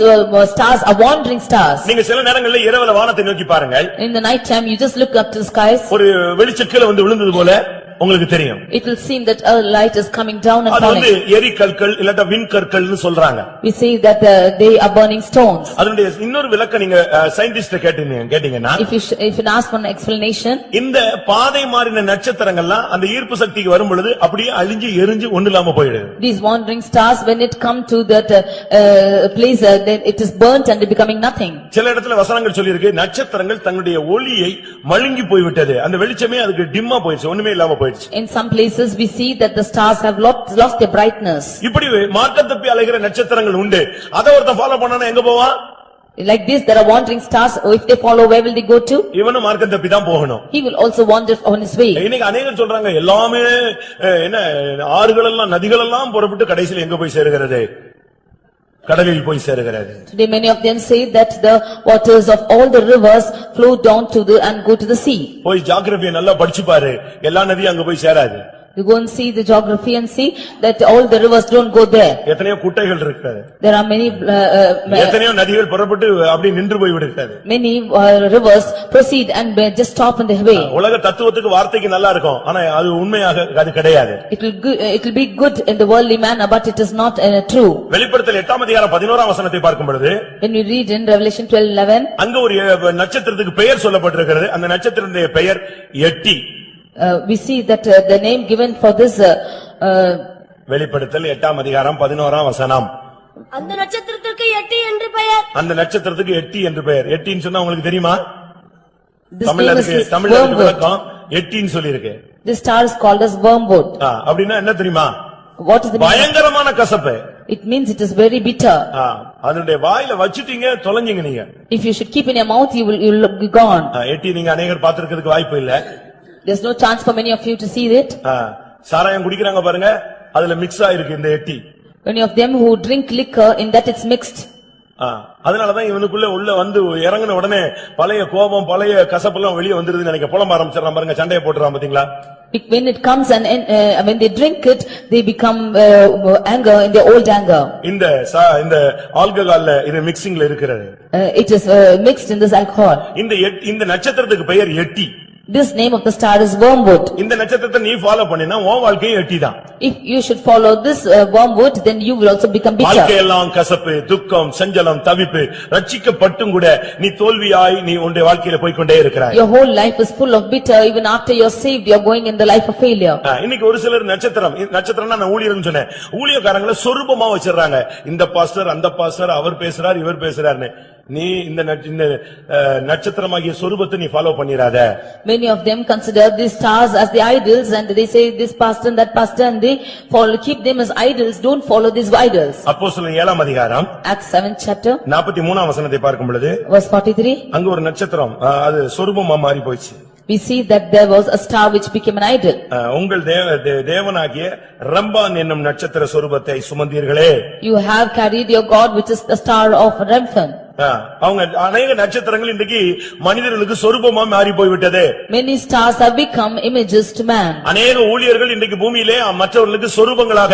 stars are wandering stars. நீங்க சில நேரங்கள்ல இரவுல வானத்தை நோக்கி பாருங்க, In the night time, you just look up to the skies. ஒரு வெளிச்சம் கீழ விழுந்தது போல உங்களுக்கு தெரியும். It will seem that a light is coming down and அது falling. எரிகற்கள் இல்லட்ட விண்கற்கள்னு சொல்றாங்க. We see that they are burning stones. அதனுடைய இன்னொரு விளக்கம் நீங்க சயின்டிஸ்ட் கேட்டீங்கன்னா, If you ask for an explanation, இந்த பாதை மாறின நட்சத்திரங்கள்லாம் அந்த ஈர்ப்பு சக்திக்கு வரும் பொழுது அப்படியே அழிஞ்சு எரிஞ்சு ஒண்ணு இல்லாம போயிடுது. these wandering stars, when it come to that place, then it is burnt and becoming nothing. சில இடத்துல வசனங்கள் சொல்லியிருக்கு, நட்சத்திரங்கள் தங்களுடைய ஒளியை மழுங்கி போய்விட்டது, அந்த வெளிச்சமே அதுக்கு டிம்மா போயிடுச்சு, ஒண்ணுமே இல்லாம போயிடுச்சு. In some places, we see that the stars have lost their brightness. இப்படி மார்க்கம் தப்பி அலைகிற நட்சத்திரங்கள் உண்டு. அத ஒருத்தன் ஃபாலோ பண்ணானா எங்க போவான்? Like this, there are wandering stars. If they follow, where will they go to? இவனும் மார்க்கம் தப்பி தான் போகணும். He will also wander on his way. இன்னைக்கு அநேகர் சொல்றாங்க, எல்லாமே என்ன ஆறுகள் எல்லாம் நதிகள் எல்லாம் புறப்பட்டு கடைசியில் எங்க போய் சேருகிறது? கடலில் போய் சேருகிறது. Today many of them say that the waters of all the rivers flow down to the and go to the sea. போய் ஜியோகிராஃபியை நல்லா படிச்சு பாரு, எல்லா நதியும் அங்க போய் சேராது. You go and see the geography and see that all the rivers don't go there. எத்தனையோ குட்டைகள் இருக்கு, There are many எத்தனையோ நதிகள் புறப்பட்டு அப்படி நின்று போய் விடுகிறது. many rivers proceed and just stop in the way. உலக தத்துவத்துக்கு வார்த்தைக்கு நல்லா இருக்கும், ஆனா அது உண்மையாக அது கிடையாது. It will be good in the worldly manner, but it is not true. வெளிப்படுத்தல் 8ஆம் அதிகாரம் 11ஆம் வசனத்தை பார்க்கும் பொழுது, When we read in Revelation 12:11, அங்க ஒரு நட்சத்திரத்துக்கு பெயர் சொல்லப்பட்டிருக்கிறது. அந்த நட்சத்திரத்துடைய பெயர் எட்டி. We see that the name given for this வெளிப்படுத்தல் 8ஆம் அதிகாரம் 11ஆம் வசனம். அந்த நட்சத்திரத்திற்கு எட்டி என்று பெயர். அந்த நட்சத்திரத்துக்கு எட்டி என்று பெயர். எட்டின்னு சொன்னா உங்களுக்கு தெரியுமா? this தமிழ்ல name அதுக்கு is தமிழ்ல அதுக்கு wormwood. விளக்கம் எட்டின்னு சொல்லியிருக்கு. This star is called as wormwood. அப்படின்னா என்ன தெரியுமா? What is the meaning? பயங்கரமான கசப்பு. It means it is very bitter. அதனுடைய வாயில வச்சிட்டீங்க, தொலைஞ்சீங்க நீங்க. If you should keep in your mouth, you will be gone. எட்டி நீங்க அநேகர் பார்த்திருக்கிறதுக்கு வாய்ப்பு இல்ல. There's no chance for many of you to see it. சாராயம் குடிக்கிறாங்க பாருங்க, அதுல மிக்ஸ் ஆயிருக்கு இந்த எட்டி. Many of them who drink liquor, in that it's mixed. அதனாலதான் இவனுக்குள்ள உள்ள வந்து இறங்கின உடனே பழைய கோபம் பழைய கசப்பெல்லாம் வெளியே வந்துருதுன்னு நினைக்க புலம்ப ஆரம்பிச்சிடறான் பாருங்க, சண்டையை போட்டுறான் பாத்தீங்களா? When it comes and when they drink it, they become anger in their old anger. இந்த ஆல்கஹால்ல இது மிக்சிங்ல இருக்கிறது. It is mixed in this alcohol. இந்த நட்சத்திரத்துக்கு பெயர் எட்டி. This name of the star is wormwood. இந்த நட்சத்திரத்தை நீ ஃபாலோ பண்ணினா உன் வாழ்க்கையும் எட்டிதான். If you should follow this wormwood, then you will also become bitter. வாழ்க்கையெல்லாம் கசப்பு, துக்கம், சஞ்சலம், தவிப்பு. ரட்சிக்கப்பட்டும் கூட நீ தோல்வியாய் நீ உன்னுடைய வாழ்க்கையில போய் கொண்டே இருக்கிறாய். Your whole life is full of bitter. Even after you're saved, you're going in the life of failure. இன்னைக்கு ஒரு சிலர் நட்சத்திரம்னா நான் ஊழியர்னு சொன்னேன், ஊழியக்காரங்களை சொரூபமா வச்சிடறாங்க. இந்த பாஸ்டர் அந்த பாஸ்டர் அவர் பேசுறார் இவர் பேசுறாருன்னு. நீ இந்த நட்சத்திரமாகிய சொரூபத்தை நீ follow பண்ணிராத. Many of them consider these stars as the idols, and they say this pastor and that pastor, and they keep them as idols. Don't follow these idols. அப்போஸ்தலர் 7ஆம் அதிகாரம் Acts 7th chapter 43ஆம் வசனத்தை பார்க்கும் பொழுது, verse 43, அங்க ஒரு நட்சத்திரம் அது சொரூபமா மாறி போயிடுச்சு. we see that there was a star which became an idol. உங்கள் தேவனாகிய ரம்பான் என்னும் நட்சத்திர சொரூபத்தை சுமந்தீர்களே. You have carried your God, which is the star of Remphan. அவங்க அநேக நட்சத்திரங்கள் இன்றைக்கு மனிதர்களுக்கு சொரூபமா மாறி போய்விட்டது. Many stars have become images to man. அநேக ஊழியர்கள் இன்றைக்கு பூமியிலே மற்றவர்களுக்கு சொரூபங்களாக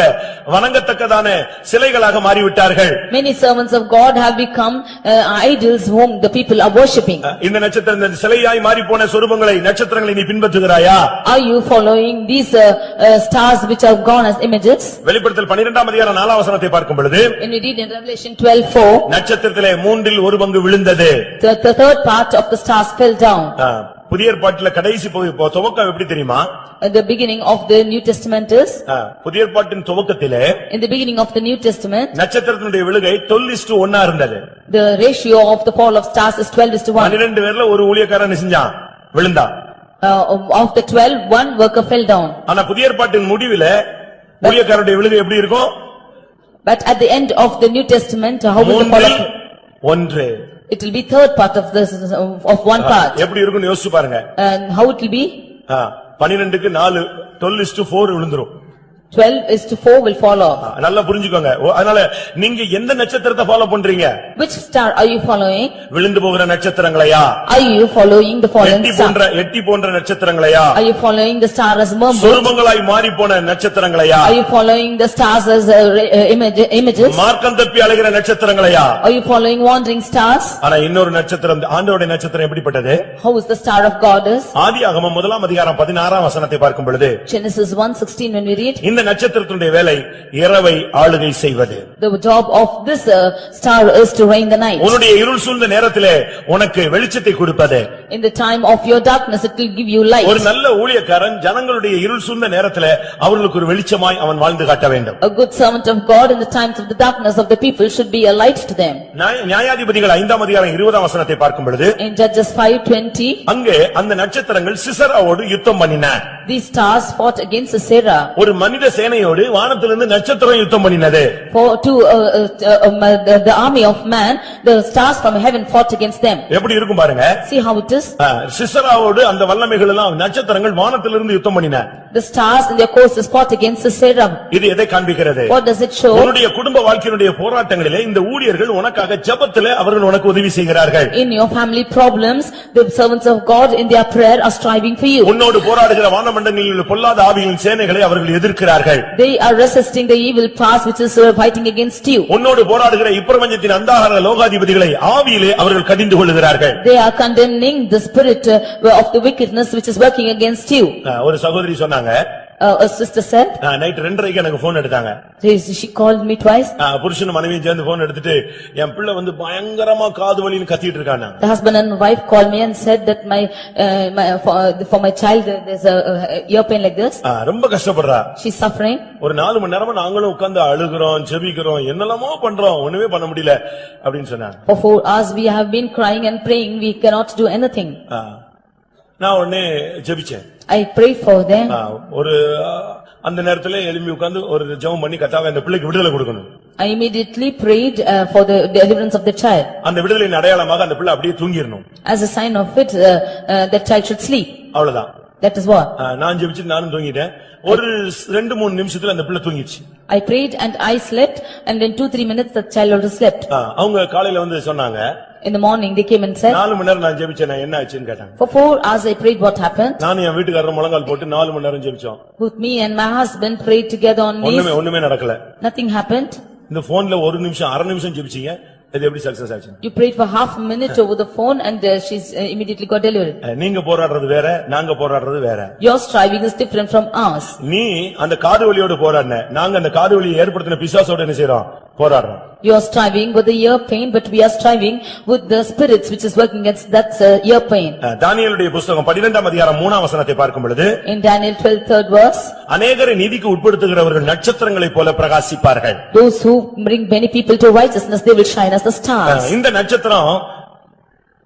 வணங்கத்தக்கதான சிலைகளாக மாறிவிட்டார்கள். Many servants of God have become idols whom the people are worshipping. இந்த நட்சத்திரம் இந்த சிலையாய் மாறி போன சொரூபங்களை நட்சத்திரங்களை நீ பின்பற்றுகிறாயா? Are you following these stars which have gone as images? வெளிப்படுத்தல் 12ஆம் அதிகாரம் 4ஆம் வசனத்தை பார்க்கும் பொழுது When we read in Revelation 12:4, நட்சத்திரத்திலே மூன்றில் ஒரு பங்கு விழுந்தது. the third part of the stars fell down. புதிய ஏற்பாட்டில கடைசி துவக்கம் எப்படி தெரியுமா? The beginning of the New Testament is, புதிய ஏற்பாட்டின் துவக்கத்திலே in the beginning of the New Testament, நட்சத்திரத்தினுடைய விழுகை 12:1 இருந்தது. the ratio of the fall of stars is 12:1. 12 பேர்ல ஒரு ஊழியக்காரன் செஞ்சான் விழுந்தான். Of the 12, one worker fell down. ஆனா புதிய ஏற்பாட்டின் முடிவில ஊழியக்காரனுடைய விழுகை எப்படி இருக்கும்? But at the end of the New Testament, how will the fall மூன்றில் of, ஒன்று. it will be third part of this, of one part. எப்படி இருக்கும்னு யோசிச்சு பாருங்க. And how it will be? 12க்கு 4 12:4 விழுந்துரும். 12:4 will fall off. நல்லா புரிஞ்சுக்கோங்க. அதனால நீங்க எந்த நட்சத்திரத்தை ஃபாலோ பண்றீங்க? Which star are you following? விழுந்து போகிற நட்சத்திரங்களையா? Are you following the fallen star? எட்டி போன்ற நட்சத்திரங்களையா? Are you following the star as murmur? சொருபங்களாய் மாறி போன நட்சத்திரங்களையா? Are you following the stars as images? மார்க்கம் தப்பி அலைகிற நட்சத்திரங்களையா? Are you following wandering stars? ஆனா இன்னொரு நட்சத்திரம் ஆண்டவருடைய நட்சத்திரம் எப்படிப்பட்டது? How is the star of God is? ஆதியாகமம் 1ஆம் அதிகாரம் 16ஆம் வசனத்தை பார்க்கும் பொழுது Genesis 1:16 when we read, இந்த நட்சத்திரத்தினுடைய வேலை இரவை ஆளுகை செய்வது. the job of this star is to reign the night. உன்னுடைய இருள் சூழ்ந்த நேரத்திலே உனக்கு வெளிச்சத்தை கொடுப்பது. In the time of your darkness it will give you light. ஒரு நல்ல ஊழியக்காரன் ஜனங்களுடைய இருள் சூழ்ந்த நேரத்திலே அவர்களுக்கு ஒரு வெளிச்சமாய் அவன் வாழ்ந்து காட்ட வேண்டும். A good servant of God in the times of the darkness of the people should be a light to them. நியாயாதிபதிகள் 5ஆம் அதிகாரம் 20ஆம் வசனத்தை பார்க்கும் பொழுது In Judges 5:20, அங்கே அந்த நட்சத்திரங்கள் சிசராவோடு யுத்தம் பண்ணின. these stars fought against Sisera. ஒரு மனித சேனையோடு வானத்திலிருந்து நட்சத்திரம் யுத்தம் பண்ணினது. The army of man, the stars from heaven fought against them. எப்படி இருக்கும் பாருங்க. See how it is? சிசராவோடு அந்த வல்லமைகள் எல்லாம் நட்சத்திரங்கள் வானத்திலிருந்து யுத்தம் பண்ணின. The stars in their courses fought against Sisera. இது எதை காண்பிக்கிறது? What does it show? உன்னுடைய குடும்ப வாழ்க்கையினுடைய போராட்டங்களிலே இந்த ஊழியர்கள் உனக்காக ஜெபத்திலே அவர்கள் உனக்கு உதவி செய்கிறார்கள். In your family problems, the servants of God in their prayer are striving for you. உன்னோடு போராடுகிற வானமண்டலங்களில் உள்ள பொல்லாத ஆவிகளின் சேனைகளை அவர்கள் எதிர்க்கிறார்கள். They are resisting the evil powers which is fighting against you. உன்னோடு போராடுகிற இப்பிரபஞ்சத்தின் அந்தகார லோகாதிபதிகளை ஆவியிலே அவர்கள் கடிந்து கொள்ளுகிறார்கள். They are condemning the spirit of the wickedness which is working against you. ஒரு சகோதரி சொன்னாங்க, A sister said, நைட் 2:30க்கு எனக்கு போன் எடுத்தாங்க. she called me twice. புருஷன் மனைவியும் சேர்ந்து போன் எடுத்துட்டு என் பிள்ளை வந்து பயங்கரமா காது வலின்னு கத்திட்டு இருக்காங்க. The husband and wife called me and said that for my child there's a ear pain like this. ரொம்ப கஷ்டப்படுறா. She's suffering. ஒரு 4 மணி நேரமா நாங்களும் உட்கார்ந்து அழுகுறோம், ஜெபிக்கிறோம், என்னெல்லாமோ பண்றோம், ஒண்ணுமே பண்ண முடியல அப்படின்னு சொன்னாங்க. For 4 hours we have been crying and praying, we cannot do anything. நான் உடனே ஜெபிச்சேன். I prayed for them. ஒரு அந்த நேரத்துல எழும்பி உட்கார்ந்து ஒரு ஜெபம் பண்ணி கர்த்தாவே அந்த பிள்ளைக்கு விடுதலை கொடுக்கணும். I immediately prayed for the deliverance of the child. அந்த விடுதலையின் அடையாளமாக அந்த பிள்ளை அப்படியே தூங்கிரணும். As a sign of it, that child should sleep. அவ்வளவுதான். That is what. நான் ஜெபிச்சு நானும் தூங்கிட்டேன். ஒரு 2-3 நிமிஷத்துல அந்த பிள்ளை தூங்கிடுச்சு. I prayed and I slept, and in 2-3 minutes the child also slept. அவங்க காலையில வந்து சொன்னாங்க, In the morning they came and said, 4 மணி நேரம் நான் ஜெபிச்சேன், என்ன ஆச்சுன்னு கேட்டாங்க. For 4 hours I prayed, what happened? நான் என் வீட்டுக்காரர் முழங்கால் போட்டு 4 மணி நேரம் ஜெபிச்சோம். Both me and my husband prayed together on knees. ஒண்ணுமே நடக்கல. Nothing happened. இந்த போன்ல 1 நிமிஷம் 1/2 நிமிஷம் ஜெபிச்சீங்க, இது எப்படி சக்சஸ் ஆச்சு? You prayed for half a minute over the phone and she's immediately got delivered. நீங்க போராடுறது வேற, நாங்க போராடுறது வேற. Your striving is different from ours. நீ அந்த காது வலியோட போராடுன, நாங்க அந்த காது வலியை ஏற்படுத்தின பிசாசோட என்ன செய்றோம்? போராடுறோம். You are striving with the ear pain, but we are striving with the spirits which is working against that ear pain. தானியேலுடைய புத்தகம் 12ஆம் அதிகாரம் 3ஆம் வசனத்தை பார்க்கும் பொழுது In Daniel 12:3 verse, அநேகரை நீதிக்கு உட்படுத்துகிறவர்கள் நட்சத்திரங்களைப் போல பிரகாசிப்பார்கள். those who bring many people to righteousness, they will shine as the stars. இந்த நட்சத்திரம்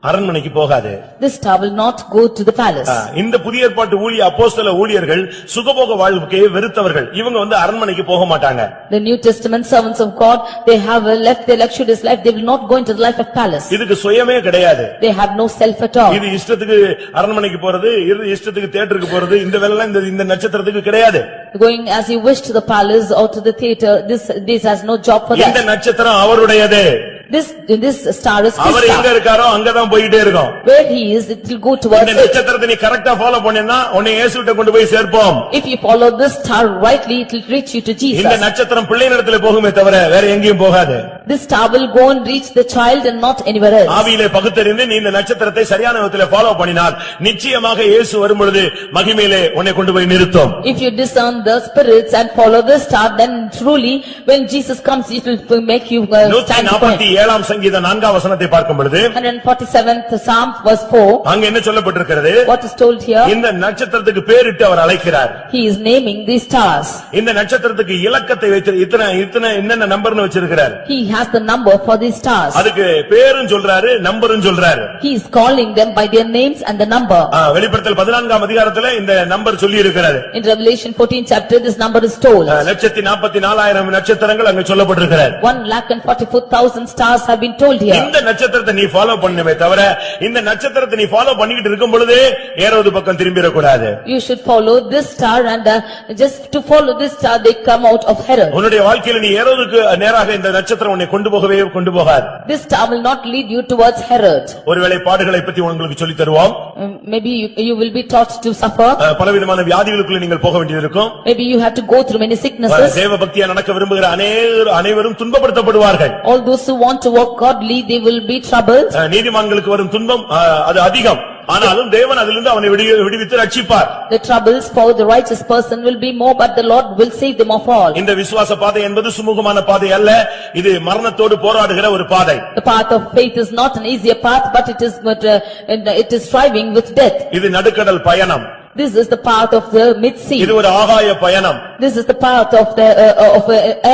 அரண்மனைக்கு போகாது. This star will not go to the palace. இந்த புதிய ஏற்பாட்டு அப்போஸ்தல ஊழியர்கள் சுகபோக வாழ்க்கையை வெறுத்தவர்கள். இவங்க வந்து அரண்மனைக்கு போக மாட்டாங்க. The New Testament servants of God, they have left their luxurious life, they will not go into the life of palace. இதுக்கு சுயமே கிடையாது. They have no self at all. இது இஷ்டத்துக்கு அரண்மனைக்கு போறது, இஷ்டத்துக்கு தியேட்டருக்கு போறது, இந்த வேலைலாம் இந்த நட்சத்திரத்துக்கு கிடையாது. Going as you wish to the palace or to the theater, this has no job for that. இந்த நட்சத்திரம் அவருடையது. This star is அவர் எங்க Krishna. இருக்காரோ அங்கதான் போயிட்டே இருக்கும். Where he is, it will go towards இந்த it. நட்சத்திரத்தை நீ கரெக்டா ஃபாலோ பண்ணேன்னா உன்னை இயேசுவிட்ட கொண்டு போய் சேர்ப்போம். If you follow this star rightly, it will reach you to இந்த Jesus. நட்சத்திரம் பிள்ளையினிடத்துல போகுமே தவிர வேற எங்கேயும் போகாது. This star will go and reach the child and not anywhere else. ஆவியிலே பகுத்தறிந்து நீ இந்த நட்சத்திரத்தை சரியான விதத்திலே ஃபாலோ பண்ணினால் நிச்சயமாக இயேசு வரும்பொழுது மகிமையிலே உன்னை கொண்டு போய் நிறுத்தும். If you discern the spirits and follow the star, then truly when Jesus comes, it will make you stand firm. 147 சங்கீதம் 4ஆம் வசனத்தை பார்க்கும் பொழுது 147th Psalm verse 4, அங்க என்ன சொல்லப்பட்டிருக்கிறது? what is told here? இந்த நட்சத்திரத்துக்கு பேரிட்டு அவர் அழைக்கிறார். He is naming these stars. இந்த நட்சத்திரத்துக்கு இலக்கத்தை வைத்து இத்தனை என்னென்ன நம்பர்னு வச்சிருக்கிறார். He has the number for these stars. அதுக்கு பேரும் சொல்றாரு நம்பரும் சொல்றாரு. He is calling them by their names and the number. வெளிப்படுத்தல் 14ஆம் அதிகாரத்துல இந்த நம்பர் சொல்லி இருக்கிறாரு. In Revelation 14th chapter, this number is told. 144,000 நட்சத்திரங்கள் அங்க சொல்லப்பட்டிருக்கிறார். 1,44,000 stars have been told here. இந்த நட்சத்திரத்தை நீ ஃபாலோ பண்ணவே தவிர இந்த நட்சத்திரத்தை நீ ஃபாலோ பண்ணிட்டு இருக்கும் பொழுது ஏரோது பக்கம் திரும்பிடக் கூடாது. You should follow this star and just to follow this star they come out of Herod. உன்னுடைய வாழ்க்கையில நீ ஏரோதுக்கு நேராக இந்த நட்சத்திரம் உன்னை கொண்டு போகாது. This star will not lead you towards Herod. ஒருவேளை பாடுகளை பத்தி உங்களுக்கு சொல்லி தருவோம். Maybe you will be taught to suffer. பலவிதமான வியாதிகளுக்குள்ள நீங்கள் போக வேண்டியிருக்கும். Maybe you have to go through many sicknesses. தேவ பக்தியா நடக்க விரும்புகிற அனைவரும் துன்பப்படுத்தப்படுவார்கள். All those who want to walk godly, they will be troubled. நீதிமான்களுக்கு வரும் துன்பம் அது அதிகம். ஆனாலும் தேவன் அதிலிருந்து அவனை விடுவித்து ரட்சிப்பார். The troubles for the righteous person will be more, but the Lord will save them of all. இந்த விசுவாச பாதை என்பது சுமூகமான பாதை அல்ல. இது மரணத்தோடு போராடுகிற ஒரு பாதை. The path of faith is not an easier path, but it is striving with death. இது நடுக்கடல் பயணம். This is the path of the mid-sea. இது ஒரு ஆகாய பயணம். This is the path of the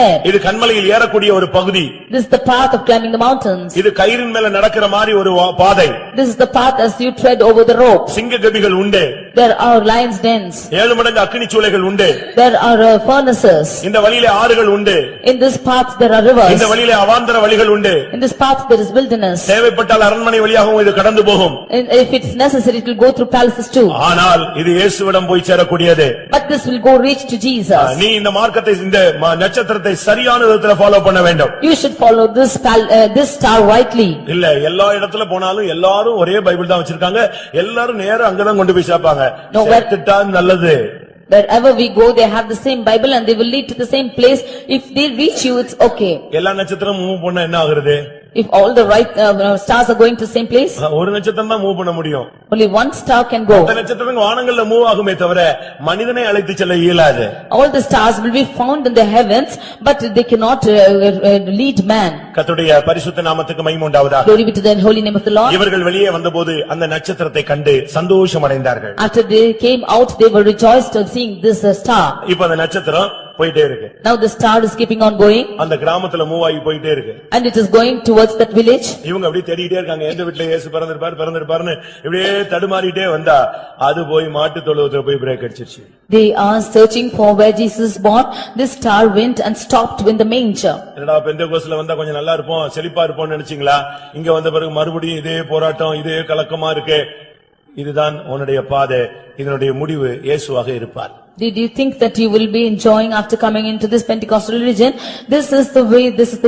air. இது கன்மலையில் ஏறக்கூடிய ஒரு பகுதி. This is the path of climbing the mountains. இது கயிறின் மேல நடக்கிற மாதிரி ஒரு பாதை. This is the path as you tread over the rope. சிங்ககபிகள் உண்டு. There are lions' dens. 7 மடங்கு அக்கினி சூளைகள் உண்டு. There are furnaces. இந்த வழியிலே ஆறுகள் உண்டு. In this path there are rivers. இந்த வழியிலே அவாந்தர வழிகள் உண்டு. In this path there is wilderness. தேவைப்பட்டால் அரண்மனை வழியாகவும் இது கடந்து போகும். If it's necessary, it will go through palaces too. ஆனால் இது இயேசுவிடம் போய் சேரக்கூடியது. But this will go reach to Jesus. நீ இந்த மார்க்கத்தை இந்த நட்சத்திரத்தை சரியான விதத்துல ஃபாலோ பண்ண வேண்டும். You should follow this star rightly. இல்ல எல்லா இடத்துல போனாலும் எல்லாரும் ஒரே பைபிள் தான் வச்சிருக்காங்க. எல்லாரும் நேரா அங்கதான் கொண்டு போய் சேர்ப்பாங்க. சேர்த்துட்டா நல்லது. Wherever we go, they have the same Bible and they will lead to the same place. If they reach you, it's okay. எல்லா நட்சத்திரமும் மூவ் பண்ணா என்ன ஆகுறது? If all the right stars are going to the same place, ஒரு நட்சத்திரம் தான் move பண்ண முடியும். only one star can go. அந்த நட்சத்திரங்கள் வானங்கள்ல மூவ் ஆகுமே தவிர மனிதனை அழைத்து செல்ல இயலாது. All the stars will be found in the heavens, but they cannot lead man. கர்த்தருடைய பரிசுத்த நாமத்துக்கு மகிமை உண்டாவதாக. Glory be to the holy name of the Lord. இவர்கள் வெளியே வந்தபோது அந்த நட்சத்திரத்தை கண்டு சந்தோஷம் அடைந்தார்கள். After they came out, they were rejoiced of seeing this star. இப்ப அந்த நட்சத்திரம் போயிட்டே இருக்கு. Now the star is keeping on going. அந்த கிராமத்துல மூவ் ஆகி போயிட்டே இருக்கு. And it is going towards that village. இவங்க அப்படியே தேடிட்டே இருக்காங்க. எந்த வீட்ல இயேசு பிறந்திருப்பாருன்னு இப்படியே தடுமாறிட்டே வந்தா அது போய் மாட்டு தொழுவத்துல போய் பிரேக் அடிச்சிருச்சு. They are searching for where Jesus is born. This star went and stopped in the manger. என்னடா பெந்தேகோஸ்துல வந்தா கொஞ்சம் நல்லா இருப்போம் செழிப்பா இருப்போம்னு நினைச்சீங்களா? இங்க வந்த பிறகு மறுபடியும் இதே போராட்டம் இதே கலக்கமா இருக்கு. இதுதான் உன்னுடைய பாதை. இதனுடைய முடிவு இயேசுவாக இருப்பார். Did you think that you will be enjoying after coming into this Pentecostal religion? This is the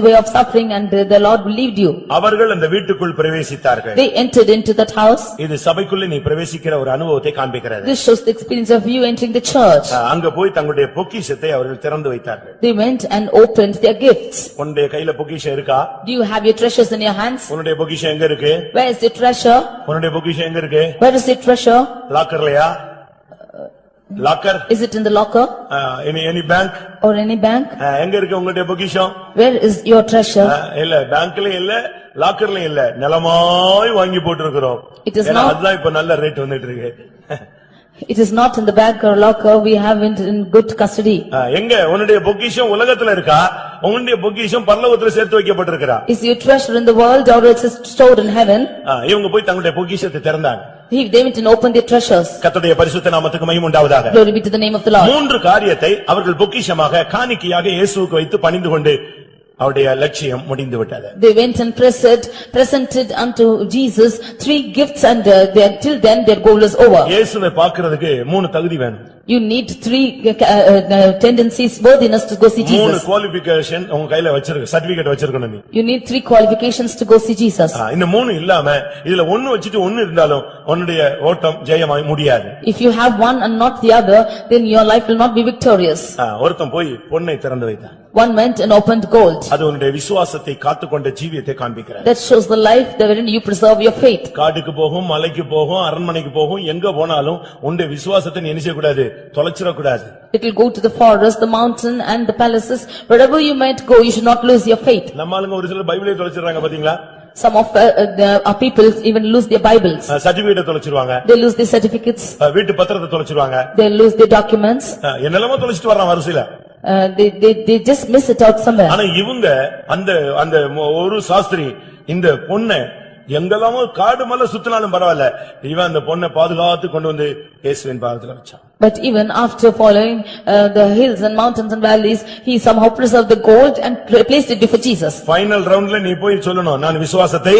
way of suffering, and the Lord will lead you. அவர்கள் அந்த வீட்டுக்குள் பிரவேசித்தார்கள். They entered into that house. இது சபைக்குள்ள நீ பிரவேசிக்கிற ஒரு அனுபவத்தை காண்பிக்கிறது. This shows the experience of you entering the church. அங்க போய் தங்களுடைய பொக்கிஷத்தை அவர்கள் திறந்து வைத்தார்கள். They went and opened their gifts. உன்னுடைய கையில பொக்கிஷம் இருக்கா? Do you have your treasures in your hands? உன்னுடைய பொக்கிஷம் எங்க இருக்கு? Where is your treasure? உன்னுடைய பொக்கிஷம் எங்க இருக்கு? Where is your treasure? லாக்கர்லயா? Locker? Is it in the locker? Any bank? Or any bank? எங்க இருக்கு உங்களுடைய பொக்கிஷம்? Where is your treasure? இல்ல பேங்க்லயும் இல்ல லாக்கர்லயும் இல்ல நிலமாய் வாங்கி போட்டுருக்கிறோம். அதுதான் இப்ப நல்ல ரேட் வந்துட்டு இருக்கு. It is not in the bank or locker, we have it in good custody. எங்க உன்னுடைய பொக்கிஷம் உலகத்துல இருக்கா? உன்னுடைய பொக்கிஷம் பரலோகத்துல சேர்த்து வைக்கப்பட்டிருக்கிறா? Is your treasure in the world or it is stored in heaven? இவங்க போய் தங்களுடைய பொக்கிஷத்தை திறந்தாங்க. They went and opened their treasures. கர்த்தருடைய பரிசுத்த நாமத்துக்கு மகிமை உண்டாவதாக. Glory be to the name of the Lord. 3 காரியத்தை அவர்கள் பொக்கிஷமாக காணிக்கையாக இயேசுவுக்கு வைத்து பணிந்து கொண்டு அவருடைய லட்சியம் முடிந்து விட்டது. They went and presented unto Jesus 3 gifts, and till then their goal is over. இயேசுவை பார்க்கிறதுக்கு 3 தகுதி வேணும். You need three tendencies, worthiness to go see மூணு Jesus. குவாலிபிகேஷன் உங்க கையில வச்சிருக்கு, சர்டிபிகேட் வச்சிருக்கணும் நீ. You need three qualifications to go see Jesus. இந்த மூணு இல்லாம இதுல ஒன்னு வச்சிட்டு ஒன்னு இருந்தாலும் உன்னுடைய ஓட்டம் ஜெயமாய் முடியாது. If you have one and not the other, then your life will not be victorious. ஒருத்தன் போய் பொன்னை திறந்து வைத்தான். One went and opened gold. அது உன்னுடைய விசுவாசத்தை காத்துக்கொண்ட ஜீவியத்தை காண்பிக்கிறது. That shows the life wherein you preserve your faith. காட்டுக்கு போகும், மலைக்கு போகும், அரண்மனைக்கு போகும், எங்க போனாலும் உன்னுடைய விசுவாசத்தை நீ என்ன செய்யக்கூடாது, தொலைச்சிட கூடாது. It will go to the forest, the mountain and the palaces. Wherever you might go, you should not lose your faith. நம்ம ஆளுங்க ஒரு சிலர் பைபிளை தொலைச்சிடுறாங்க பாத்தீங்களா? Some of our people even lose their Bibles. Certificate தொலைச்சிடுவாங்க. They lose their certificates. வீட்டு பத்திரத்தை தொலைச்சிடுவாங்க. They lose their documents. என்னெல்லாமோ தொலைச்சிட்டு வர்றான் வரிசையில. They just miss it out somewhere. ஆனா இவங்க அந்த ஒரு சாஸ்திரி இந்த பொண்ணை எங்கெல்லாமோ காடு மலை சுத்தினாலும் பரவாயில்ல, இவன் அந்த பொண்ணை பாதுகாத்து கொண்டு வந்து இயேசுவின் பாதத்துல வச்சான். But even after following the hills and mountains and valleys, he somehow preserved the gold and placed it before Jesus. Final ரவுண்ட்ல நீ போய் சொல்லணும், நான் விசுவாசத்தை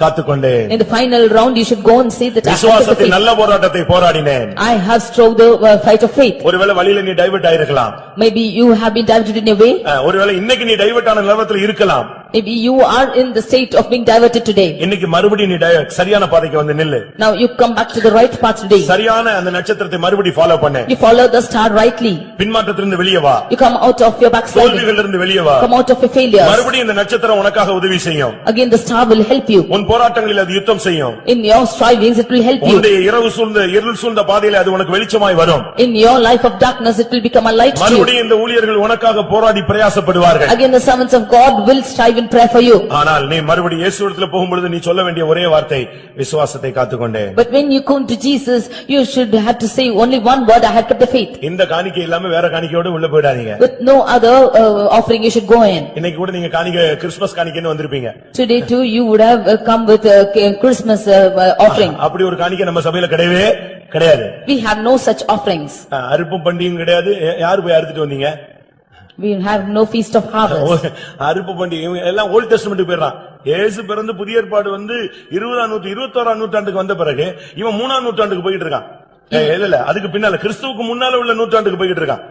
காத்துக்கொண்டேன். In the final round, you should go and say that I have விசுவாசத்தில் நல்ல போராட்டத்தை போராடினேன். I have strove the fight of faith. ஒருவேளை வழியில நீ divert ஆயிருக்கலாம். Maybe you have been diverted in a way. ஒருவேளை இன்னைக்கு நீ டைவர்ட் ஆன நிலவரத்துல இருக்கலாம். Maybe you are in the state of being diverted today. இன்னைக்கு மறுபடியும் நீ சரியான பாதைக்கு வந்து நில்லு. Now you come back to the right path today. சரியான அந்த நட்சத்திரத்தை மறுபடியும் ஃபாலோ பண்ணு. You follow the star rightly. பின்மாற்றத்திலிருந்து வெளியே வா. You come out of your backsliding. தோல்விகளிலிருந்து வெளியே வா. Come out of your failures. மறுபடியும் இந்த நட்சத்திரம் உனக்காக உதவி செய்யும். Again the star will help you. உன் போராட்டங்களில் அது யுத்தம் செய்யும். In your strivings it will help you. உன்னுடைய இரவு சூழ்ந்த இருள் சூழ்ந்த பாதையிலே அது உனக்கு வெளிச்சமாய் வரும். In your life of darkness it will become a light to you. மறுபடியும் இந்த ஊழியர்கள் உனக்காக போராடி பிரயாசப்படுவார்கள். Again the servants of God will strive in prayer for you. ஆனால் நீ மறுபடியும் இயேசுவிடத்தில் போகும்பொழுது நீ சொல்ல வேண்டிய ஒரே வார்த்தை விசுவாசத்தை காத்துக்கொண்டேன். But when you come to Jesus you should have to say only one word, I have kept the faith. இந்த காணிக்கை இல்லாம வேற காணிக்கையோட உள்ள போய்டாதீங்க. With no other offering you should go in. இன்னைக்கு கூட நீங்க காணிக்கை கிறிஸ்மஸ் காணிக்கைன்னு வந்திருப்பீங்க. Today too you would have come with Christmas offering. அப்படி ஒரு காணிக்கை நம்ம சபையில கிடையவே கிடையாது. We have no such offerings. அறுப்பும் பண்டிகையும் கிடையாது. யார் போய் அறுத்துட்டு வந்தீங்க? We have no feast of harvest. அறுப்பு பண்டிகை எல்லாம் ஓல்ட் டெஸ்டமென்ட் போயிடுறான். இயேசு பிறந்து புதிய ஏற்பாடு வந்து 20ஆம் 21ஆம் நூற்றாண்டுக்கு வந்த பிறகு இவன் 3ஆம் நூற்றாண்டுக்கு போயிட்டு இருக்கான். இல்ல அதுக்கு பின்னால கிறிஸ்துவுக்கு முன்னால உள்ள நூற்றாண்டுக்கு போயிட்டு இருக்கான்.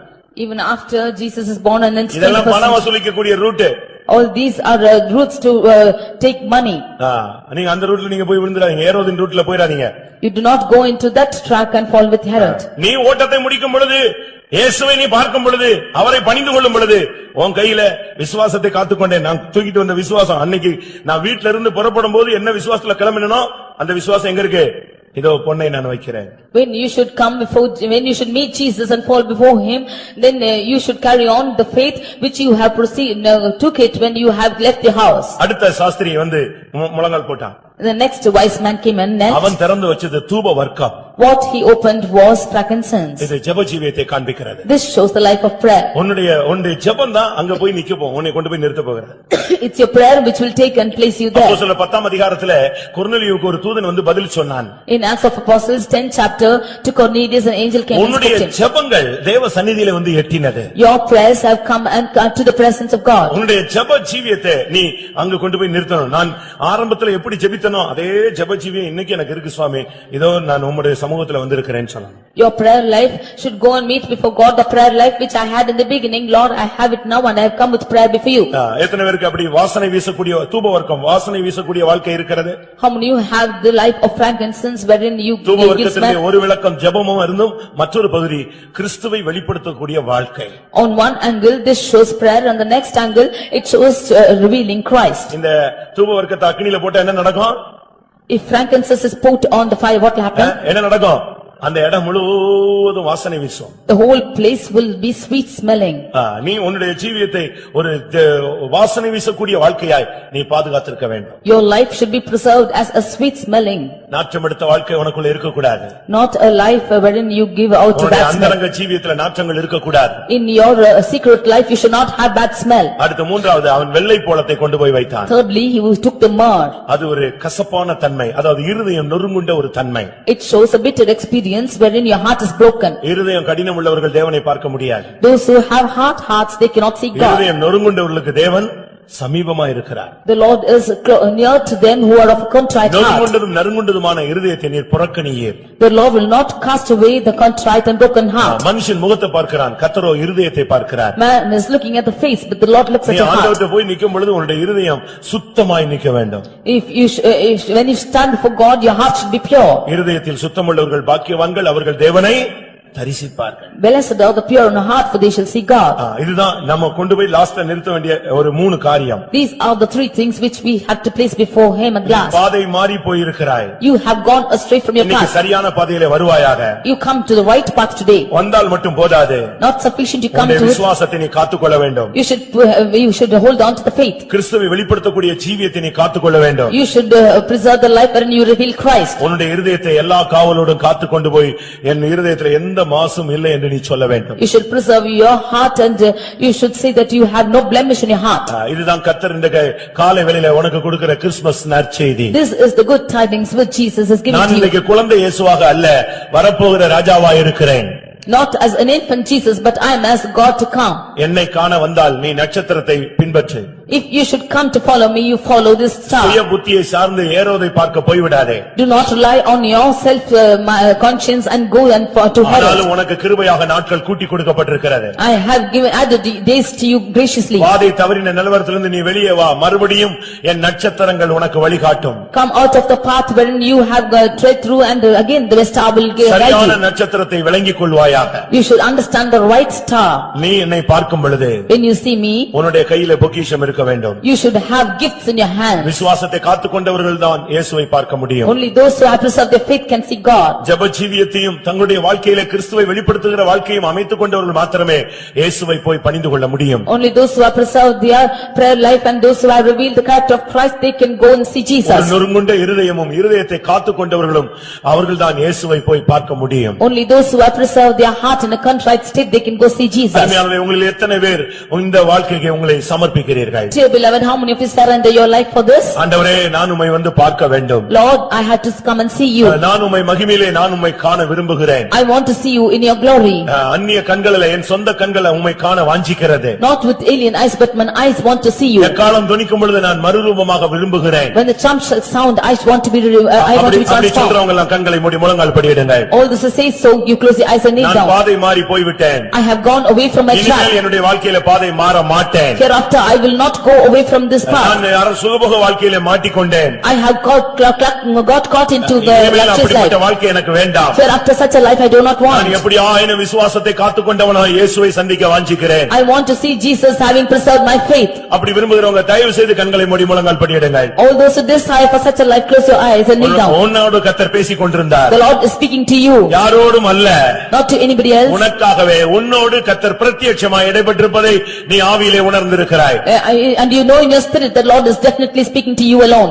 Even after Jesus is born and then இதெல்லாம் பணம் வசூலிக்க கூடிய root. All these are routes to take money. நீங்க அந்த ரூட்ல நீங்க போய் விழுந்துடாதீங்க. ஏரோதின் ரூட்ல போயிடாதீங்க. You do not go into that track and fall with Herod. நீ ஓட்டத்தை முடிக்கும் பொழுது இயேசுவை நீ பார்க்கும் பொழுது அவரை பணிந்து கொள்ளும் பொழுது உன் கையில விசுவாசத்தை காத்துக்கொண்டேன். நான் தூக்கிட்டு வந்த விசுவாசம் அன்னைக்கு நான் வீட்ல இருந்து புறப்படும் போது என்ன விசுவாசத்துல கிளம்பினோ அந்த விசுவாசம் எங்க இருக்கு? இதோ பொன்னை நான் வைக்கிறேன். When you should come before, when you should meet Jesus and fall before him, then you should carry on the faith which you have took it when you have left the house. அடுத்த சாஸ்திரி வந்து முழங்கால் போட்டான். The next wise man came and knelt. அவன் திறந்து வச்சது தூப வர்க்கம். What he opened was frankincense. இது ஜெப ஜீவியத்தை காண்பிக்கிறது. This shows the life of prayer. உன்னுடைய ஜெபம் தான் அங்க போய் நிக்க போகும். உன்னை கொண்டு போய் நிறுத்த போகிறது. It's your prayer which will take and place you there. அப்போஸ்தலர் 10ஆம் அதிகாரத்துல கொர்நேலியுவுக்கு ஒரு தூதன் வந்து பதில் சொன்னான். In Acts of Apostles 10th chapter to Cornelius an angel came and spoke உன்னுடைய to him. ஜெபங்கள் தேவ சந்நிதியிலே வந்து எட்டினது. Your prayers have come and come to the presence of God. உன்னுடைய ஜெப ஜீவியத்தை நீ அங்க கொண்டு போய் நிறுத்தணும். நான் ஆரம்பத்துல எப்படி ஜெபித்தனோ அதே ஜெப ஜீவியம் இன்னைக்கு எனக்கு இருக்கு சுவாமி. இதோ நான் உம்முடைய சமூகத்துல வந்திருக்கிறேன் சொல்லணும். Your prayer life should go and meet before God the prayer life which I had in the beginning. Lord, I have it now and I have come with prayer before you. எத்தனை பேருக்கு அப்படி வாசனை வீசக்கூடிய தூப வர்க்கம் வாசனை வீசக்கூடிய வாழ்க்கை இருக்கிறது? How many you have the life of frankincense wherein you தூப give வர்க்கத்திலே smell? ஒரு விளக்கம் ஜெபமும் இருந்தும் மற்றொரு பகுதி கிறிஸ்துவை வெளிப்படுத்தக்கூடிய வாழ்க்கை. On one angle this shows prayer and the next angle it shows revealing Christ. இந்த தூப வர்க்கத்தை அக்கினியில போட்டா என்ன நடக்கும்? If frankincense is put on the fire, what will happen? என்ன நடக்கும்? அந்த இடம் முழுவதும் வாசனை வீசும். The whole place will be sweet smelling. நீ உன்னுடைய ஜீவியத்தை ஒரு வாசனை வீசக்கூடிய வாழ்க்கையாய் நீ பாதுகாத்திருக்க வேண்டும். Your life should be preserved as a sweet smelling. நாற்றம் எடுத்த வாழ்க்கை உனக்குள்ள இருக்க கூடாது. Not a life wherein you give out to உன்னுடைய bad smell. அந்தரங்க ஜீவியத்துல நாற்றங்கள் இருக்க கூடாது. In your secret life you should not have bad smell. அடுத்து மூன்றாவது அவன் வெள்ளை போளத்தை கொண்டு போய் வைத்தான். Thirdly he took the myrrh. அது ஒரு கசப்பான தன்மை, அதாவது இருதயம் நொறுங்குண்ட ஒரு தன்மை. It shows a bitter experience wherein your heart is broken. இருதயம் கடினம் உள்ளவர்கள் தேவனை பார்க்க முடியாது. Those who have hard hearts they cannot see God. இருதயம் நொறுங்குண்டவர்களுக்கு தேவன் சமீபமா இருக்கிறார். The Lord is near to them who are of a contrite heart. நொறுங்குண்டதும் நறுங்குண்டதுமான இருதயத்தை நீர் புறக்கணியீர். The Lord will not cast away the contrite and broken heart. மனுஷன் முகத்தை பார்க்கிறான், கர்த்தரோ இருதயத்தை பார்க்கிறார். Man is looking at the face, but the Lord looks at நீ the heart. ஆண்டவர்ட்ட போய் நிக்கும் பொழுது உன்னுடைய இருதயம் சுத்தமாய் நிக்க வேண்டும். When you stand for God, your heart should be pure. இருதயத்தில் சுத்தமுள்ளவர்கள் பாக்கியவான்கள், அவர்கள் தேவனை தரிசிப்பார்கள். Blessed are the pure in heart, for they shall see God. இதுதான் நம்ம கொண்டு போய் லாஸ்ட்ல நிறுத்த வேண்டிய ஒரு 3 காரியம். These are the 3 things which we have to place before him at last. பாதை மாறி போயிருக்கிறாய். You have gone astray from your இன்னைக்கு path. சரியான பாதையிலே வருவாயாக. You come to the right path today. வந்தால் மட்டும் போதாது. Not sufficient to come உன்னுடைய to it. விசுவாசத்தை நீ காத்துக்கொள்ள வேண்டும். You should hold on to the faith. கிறிஸ்துவை வெளிப்படுத்தக்கூடிய ஜீவியத்தை நீ காத்துக்கொள்ள வேண்டும். You should preserve the life wherein you reveal Christ. உன்னுடைய இருதயத்தை எல்லா காவலோடும் காத்துக்கொண்டு போய் என் இருதயத்தில் எந்த மாசும் இல்லை என்று நீ சொல்ல வேண்டும். You should preserve your heart and you should say that you have no blemish in your heart. இதுதான் கர்த்தர் இந்த காலை வேளையிலே உனக்கு கொடுக்கிற கிறிஸ்துமஸ் நற்செய்தி. This is the good tidings which Jesus is giving நான் to you. இன்னைக்கு குழந்தை இயேசுவாக அல்ல, வரப்போகிற ராஜாவா இருக்கிறேன். Not as an infant Jesus, but I am as God to come. என்னை காண வந்தால் நீ நட்சத்திரத்தை பின்பற்று. If you should come to follow me, you follow this சுய star. புத்தியை சார்ந்து ஏரோதை பார்க்க போய்விடாதே. Do not rely on your self conscience and go and to ஆனாலும் Herod. உனக்கு கிருபையாக நாட்கள் கூட்டி கொடுக்கப்பட்டிருக்கிறது. I have given added days to you graciously. பாதை தவறின நிலவரத்திலிருந்து நீ வெளியே வா, மறுபடியும் என் நட்சத்திரங்கள் உனக்கு வழிகாட்டும். Come out of the path wherein you have tread through and again the star will guide சரியான you. நட்சத்திரத்தை விளங்கிக் கொள்வாயாக. You should understand the right star. நீ என்னை பார்க்கும் பொழுது When you see me, உன்னுடைய கையில பொக்கிஷம் இருக்க வேண்டும். you should have gifts in your hand. விசுவாசத்தை காத்துக்கொண்டவர்கள் தான் இயேசுவை பார்க்க முடியும். Only those who have preserved their faith can see God. ஜெப ஜீவியத்தையும் தங்களுடைய வாழ்க்கையில கிறிஸ்துவை வெளிப்படுத்துகிற வாழ்க்கையும் அமைத்துக் கொண்டவர்கள் மாத்திரமே இயேசுவை போய் பணிந்து கொள்ள முடியும். Only those who have preserved their prayer life and those who have revealed the character of Christ, they can go and see ஒரு Jesus. நொறுங்குண்ட இருதயமும் இருதயத்தை காத்துக்கொண்டவர்களும் அவர்கள்தான் இயேசுவை போய் பார்க்க முடியும். Only those who have preserved their heart in a contrite state, they can go see Jesus. அருமையானவர்களே, உங்களில் எத்தனை பேர் இந்த வாழ்க்கைக்கு உங்களை சமர்ப்பிக்கிறீர்கள்? Dear beloved, how many of you surrender your life for this? ஆண்டவரே, நான் உம்மை வந்து பார்க்க வேண்டும். Lord, I had to come and see you. நான் உம்மை மகிமையிலே நான் உம்மை காண விரும்புகிறேன். I want to see you in your glory. அந்நிய கண்களிலே என் சொந்த கண்களை உம்மை காண வாஞ்சிக்கிறது. Not with alien eyes, but my eyes want to see you. எக்காலம் தொனிக்கும் பொழுது நான் மறுரூபமாக விரும்புகிறேன். When the trump shall sound, I want to be அப்படி transformed. சொல்றவங்க எல்லாம் கண்களை மூடி முழங்கால் படியிடுங்கள். All this says so, you close your eyes and kneel நான் down. பாதை மாறி போய்விட்டேன். I have gone away from my இனிமேல் track. என்னுடைய வாழ்க்கையில பாதை மாற மாட்டேன். Hereafter, I will not go away from this path. நான் சுகபோக வாழ்க்கையில மாட்டிக்கொண்டேன். I have got caught into the இனிமேல் righteous அப்படிப்பட்ட life. வாழ்க்கை எனக்கு வேண்டாம். Hereafter, such a life I do not நான் want. எப்படியா என் விசுவாசத்தை காத்துக்கொண்டவனாய் இயேசுவை சந்திக்க வாஞ்சிக்கிறேன். I want to see Jesus having preserved my faith. அப்படி விரும்புகிறவங்க தயவு செய்து கண்களை மூடி முழங்கால் படியிடுங்கள். All those who desire for such a life, close your eyes and kneel down. உன்னோடு கர்த்தர் பேசிக் கொண்டிருந்தார். The Lord is speaking to you, யாரோடும் அல்ல, not to anybody else. உனக்காகவே உன்னோடு கர்த்தர் பிரத்யட்சமாய் இடைப்பட்டிருப்பதை நீ ஆவியிலே உணர்ந்திருக்கிறாய். And you know in your spirit that Lord is definitely speaking to you alone.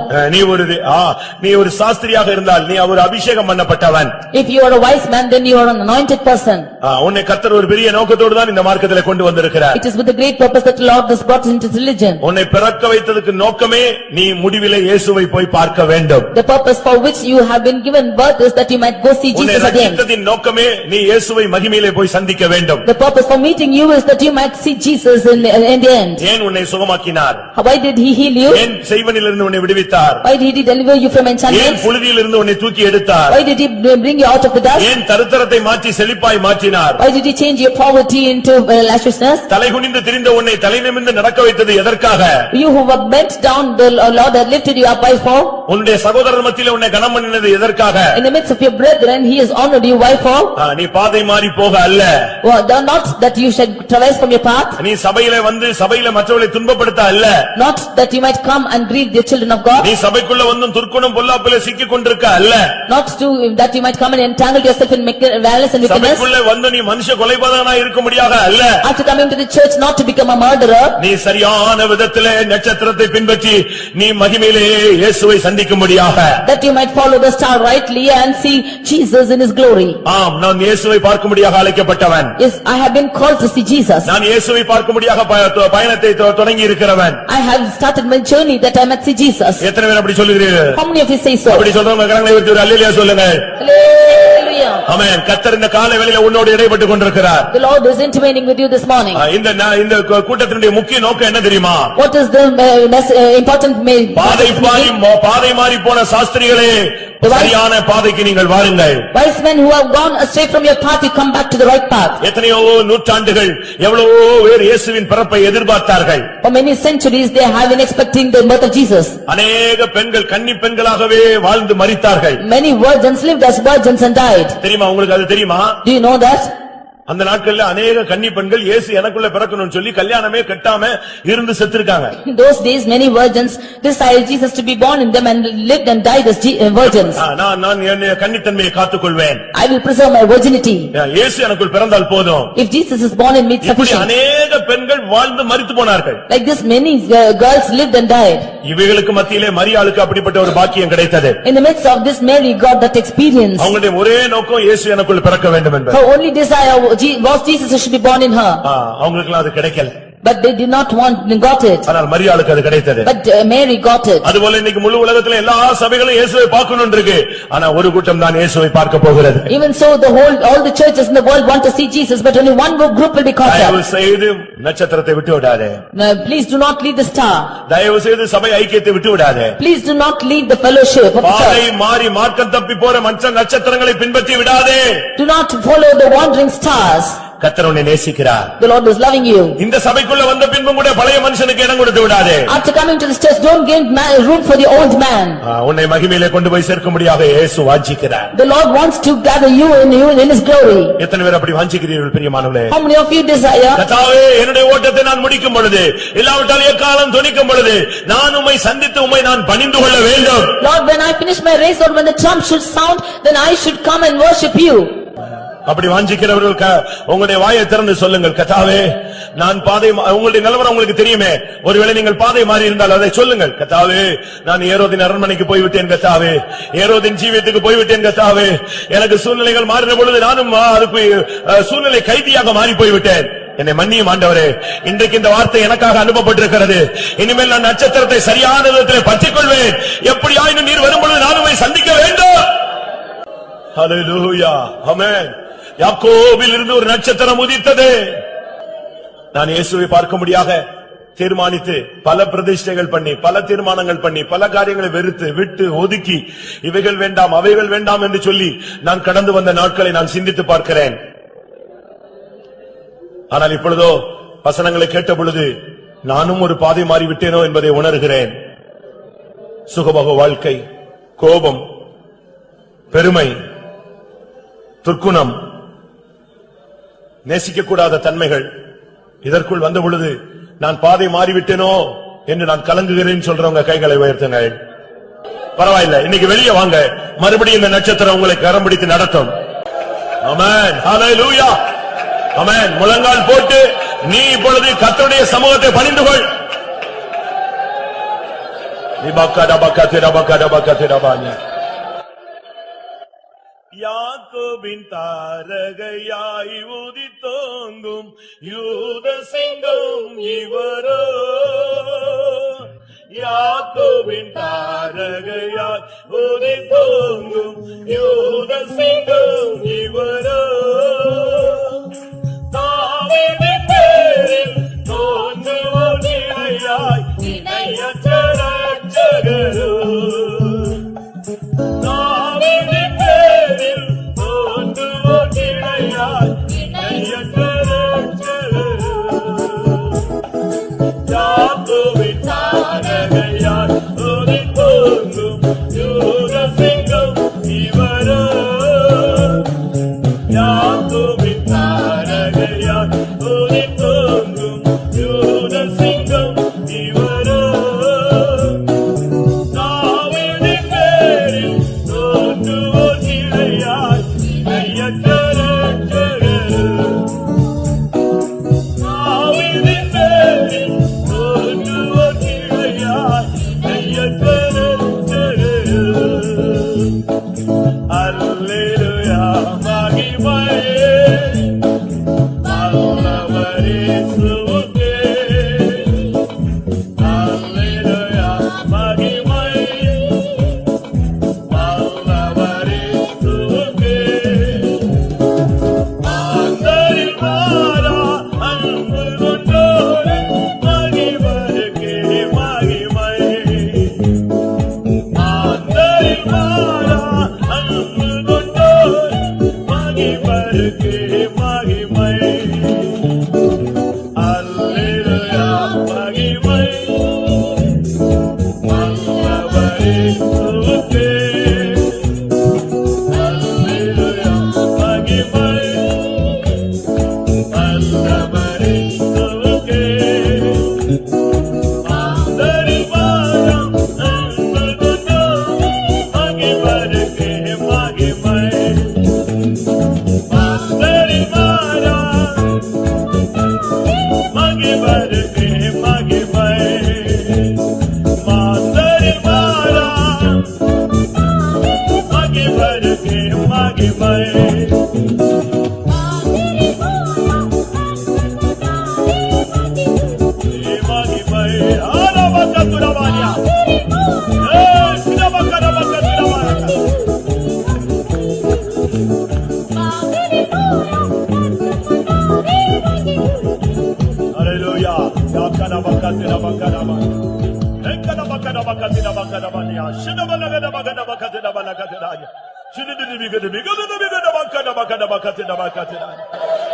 நீ ஒரு சாஸ்திரியாக இருந்தால் நீ ஒரு அபிஷேகம் பண்ணப்பட்டவன். If you are a wise man, then you are an anointed person. உன்னை கர்த்தர் ஒரு பெரிய நோக்கத்தோடு தான் இந்த மார்க்கத்திலே கொண்டு வந்திருக்கிறார். It is with the great purpose that the Lord has brought us into religion. உன்னை பிறக்க வைத்ததற்கு நோக்கமே நீ முடிவிலே இயேசுவை போய் பார்க்க வேண்டும். The purpose for which you have been given birth is that you might go see உன்னை Jesus again. ரட்சித்ததின் நோக்கமே நீ இயேசுவை மகிமையிலே போய் சந்திக்க வேண்டும். The purpose for meeting you is that you might see Jesus in the end. ஏன் உன்னை சுகமாக்கினார்? Why did he heal you? ஏன் செய்வனிலிருந்து உன்னை விடுவித்தார்? Why did he deliver you from ஏன் enchantments? புழுதியிலிருந்து உன்னை தூக்கி எடுத்தார்? Why did he bring you out of the dust? ஏன் தரித்திரத்தை மாற்றி செழிப்பாய் மாற்றினார்? Why did he change your poverty into lusciousness? தலைகுனிந்து திரிந்த உன்னை தலைநிமிர்ந்து நடக்க வைத்தது எதற்காக? You who were bent down, the Lord had lifted you up by for? உன்னுடைய சகோதரர் மத்தியிலே உன்னை கனம் பண்ணினது எதற்காக? In the midst of your brethren, he has honored you. Why for? நீ பாதை மாறி போக அல்ல. Not that you should traverse from your path. நீ சபையிலே வந்து சபையிலே மற்றவர்களை துன்பப்படுத்த அல்ல. Not that you might come and grieve the children of God. நீ சபைக்குள்ள வந்து துர்க்குணம் பொல்லாப்பிலே சிக்கிக் கொண்டிருக்க அல்ல. Not to that you might come and entangle yourself in violence and wickedness. சபைக்குள்ள வந்து நீ மனுஷ கொலைபாதகனாய் இருக்கும்படியாக அல்ல. After coming to the church, not to become a murderer. நீ சரியான விதத்திலே நட்சத்திரத்தை பின்பற்றி நீ மகிமையிலே இயேசுவை சந்திக்கும்படியாக. That you might follow the star rightly and see Jesus in his glory. ஆம், நான் இயேசுவை பார்க்கும்படியாக அழைக்கப்பட்டவன். Yes, I have been called to see Jesus. நான் இயேசுவை பார்க்கும்படியாக பயணத்தை தொடங்கி இருக்கிறவன். I have started my journey that I might see Jesus. எத்தனை பேர் அப்படி சொல்லுகிறீர்கள்? How many of you say so? அப்படி சொல்றவங்க கரங்களை உயர்த்தி ஒரு அல்லேலூயா சொல்லுங்க. Hallelujah. ஆமென். கர்த்தர் இந்த காலை வேளையிலே உன்னோடு இடைப்பட்டு கொண்டிருக்கிறார். The Lord is intervening with you this morning. இந்த கூட்டத்தினுடைய முக்கிய நோக்கம் என்ன தெரியுமா? What is the important பாதை மாறி போன சாஸ்திரிகளே, சரியான பாதைக்கு நீங்கள் வாருங்கள். Wise men who have gone astray from your path, you come back to the right path. எத்தனையோ நூற்றாண்டுகள் எவ்வளவோ பேர் இயேசுவின் பிறப்பை எதிர்பார்த்தார்கள். For many centuries they have been expecting the birth of Jesus. அநேக பெண்கள் கன்னி பெண்களாகவே வாழ்ந்து மரித்தார்கள். Many virgins lived as virgins and died. தெரியுமா உங்களுக்கு? அது தெரியுமா? Do you know that? அந்த நாட்கள்ல அநேக கன்னி பெண்கள் இயேசு எனக்குள்ள பிறக்கணும்னு சொல்லி கல்யாணமே கட்டாம இருந்து செத்துருக்காங்க. In those days many virgins desired Jesus to be born in them and lived and died as virgins. நான் என் கன்னித்தன்மையை காத்துக்கொள்வேன். I will preserve my virginity. இயேசு எனக்குள் பிறந்தால் போதும். If Jesus is born in me it's இப்படி sufficient. அநேக பெண்கள் வாழ்ந்து மரித்து போனார்கள். Like this many girls lived and died. இவைகளுக்கு மத்தியிலே மரியாளுக்கு அப்படிப்பட்ட ஒரு பாக்கியம் கிடைத்தது. In the midst of this Mary got that experience. அவங்களுடைய ஒரே நோக்கம் இயேசு எனக்குள் பிறக்க வேண்டும் என்பது. Her only desire was Jesus should be born in her. அவங்களுக்குலாம் அது கிடைக்கல. But they did not got it. ஆனால் மரியாளுக்கு அது கிடைத்தது. But Mary got it. அதுபோல இன்னைக்கு முழு உலகத்துல எல்லா சபைகளும் இயேசுவை பார்க்கணும்னு இருக்கு. ஆனா ஒரு கூட்டம் தான் இயேசுவை பார்க்க போகிறது. Even so all the churches in the world want to see Jesus, but only one group will be caught up. தயவு செய்து நட்சத்திரத்தை விட்டு விடாதே. Please do not leave the star. தயவு செய்து சபை ஐக்கியத்தை விட்டு விடாதே. Please do not leave the fellowship of the church. பாதை மாறி மார்க்கம் தப்பி போற மற்ற நட்சத்திரங்களை பின்பற்றி விடாதே. Do not follow the wandering stars. கர்த்தர் உன்னை நேசிக்கிறார். The Lord is loving you. இந்த சபைக்குள்ள வந்த பின்பும் கூட பழைய மனுஷனுக்கு இடம் கொடுத்து விடாதே. After coming to this church, don't give room for the old man. உன்னை மகிமையிலே கொண்டு போய் சேர்க்கும்படியாக இயேசு வாஞ்சிக்கிறார். The Lord wants to gather you in his glory. எத்தனை பேர் அப்படி வாஞ்சிக்கிறீர்கள் பிரியமானவர்களே? How many of you desire? கர்த்தாவே, என்னுடைய ஓட்டத்தை நான் முடிக்கும் பொழுது, இல்லாவிட்டால் எக்காலம் துணிக்கும் பொழுது, நான் உம்மை சந்தித்து உம்மை நான் பணிந்து கொள்ள வேண்டும். Lord, when I finish my race or when the trump should sound, then I should come and worship you. அப்படி வாஞ்சிக்கிறவர்கள் உங்களுடைய வாயை திறந்து சொல்லுங்கள், கர்த்தாவே, நான் பாதை உங்களுடைய நிலவரம் உங்களுக்கு தெரியுமே. ஒருவேளை நீங்கள் பாதை மாறி இருந்தால் அதை சொல்லுங்கள். கர்த்தாவே, நான் ஏரோதின் அரண்மனைக்கு போய்விட்டேன். கர்த்தாவே, ஏரோதின் ஜீவியத்துக்கு போய்விட்டேன். கர்த்தாவே, எனக்கு சூழ்நிலைகள் மாறின பொழுது நானும் அதுக்கு சூழ்நிலை கைதியாக மாறி போய்விட்டேன். என்னை மன்னியும் ஆண்டவரே. இன்றைக்கு இந்த வார்த்தை எனக்காக அனுப்பப்பட்டிருக்கிறது. இனிமேல் நான் நட்சத்திரத்தை சரியான விதத்தில் பற்றிக் கொள்வேன். எப்படியாயினும் நீர் வரும்பொழுது நான் உம்மை சந்திக்க வேண்டும். ஹல்லேலூயா, ஆமென். யாக்கோபில் இருந்து ஒரு நட்சத்திரம் உதித்தது. நான் இயேசுவை பார்க்கும்படியாக தீர்மானித்து பல பிரதிஷ்டைகள் பண்ணி பல தீர்மானங்கள் பண்ணி பல காரியங்களை வெறுத்து விட்டு ஒதுக்கி இவைகள் வேண்டாம் அவைகள் வேண்டாம் என்று சொல்லி நான் கடந்து வந்த நாட்களை நான் சிந்தித்து பார்க்கிறேன். ஆனால் இப்பொழுதோ வசனங்களை கேட்ட பொழுது நானும் ஒரு பாதை மாறி விட்டேனோ என்பதை உணர்கிறேன். சுகபோக வாழ்க்கை, கோபம், பெருமை, துர்க்குணம், நேசிக்கக்கூடாத தன்மைகள் இதற்குள் வந்த பொழுது நான் பாதை மாறிவிட்டேனோ என்று நான் கலங்குகிறேன் சொல்றவங்க கைகளை உயர்த்துங்கள். பரவாயில்லை, இன்னைக்கு வெளியே வாங்க. மறுபடியும் இந்த நட்சத்திரம் உங்களை கரம் பிடித்து நடத்தும். ஆமென், ஹல்லேலூயா, ஆமென். முழங்கால் போட்டு நீ இப்பொழுது கர்த்தருடைய சமூகத்தை பணிந்து கொள். யாக்கோபின் தாரகையாய் உதித்தோங்கும் யூத சிங்கம் இவரோ. யாக்கோபின் தாரகையாய் உதித்தோங்கும் யூத சிங்கம் இவரோ. தாவீதின் பேரில் தோன்றுவோர் இணையாய் இணையற்ற இரட்சகரோ. ஆண்டவருக்கு மகிமை. அல்லேலூயா மகிமை. வல்லவரே உமக்கே. அல்லேலூயா மகிமை. வல்லவரே உமக்கே.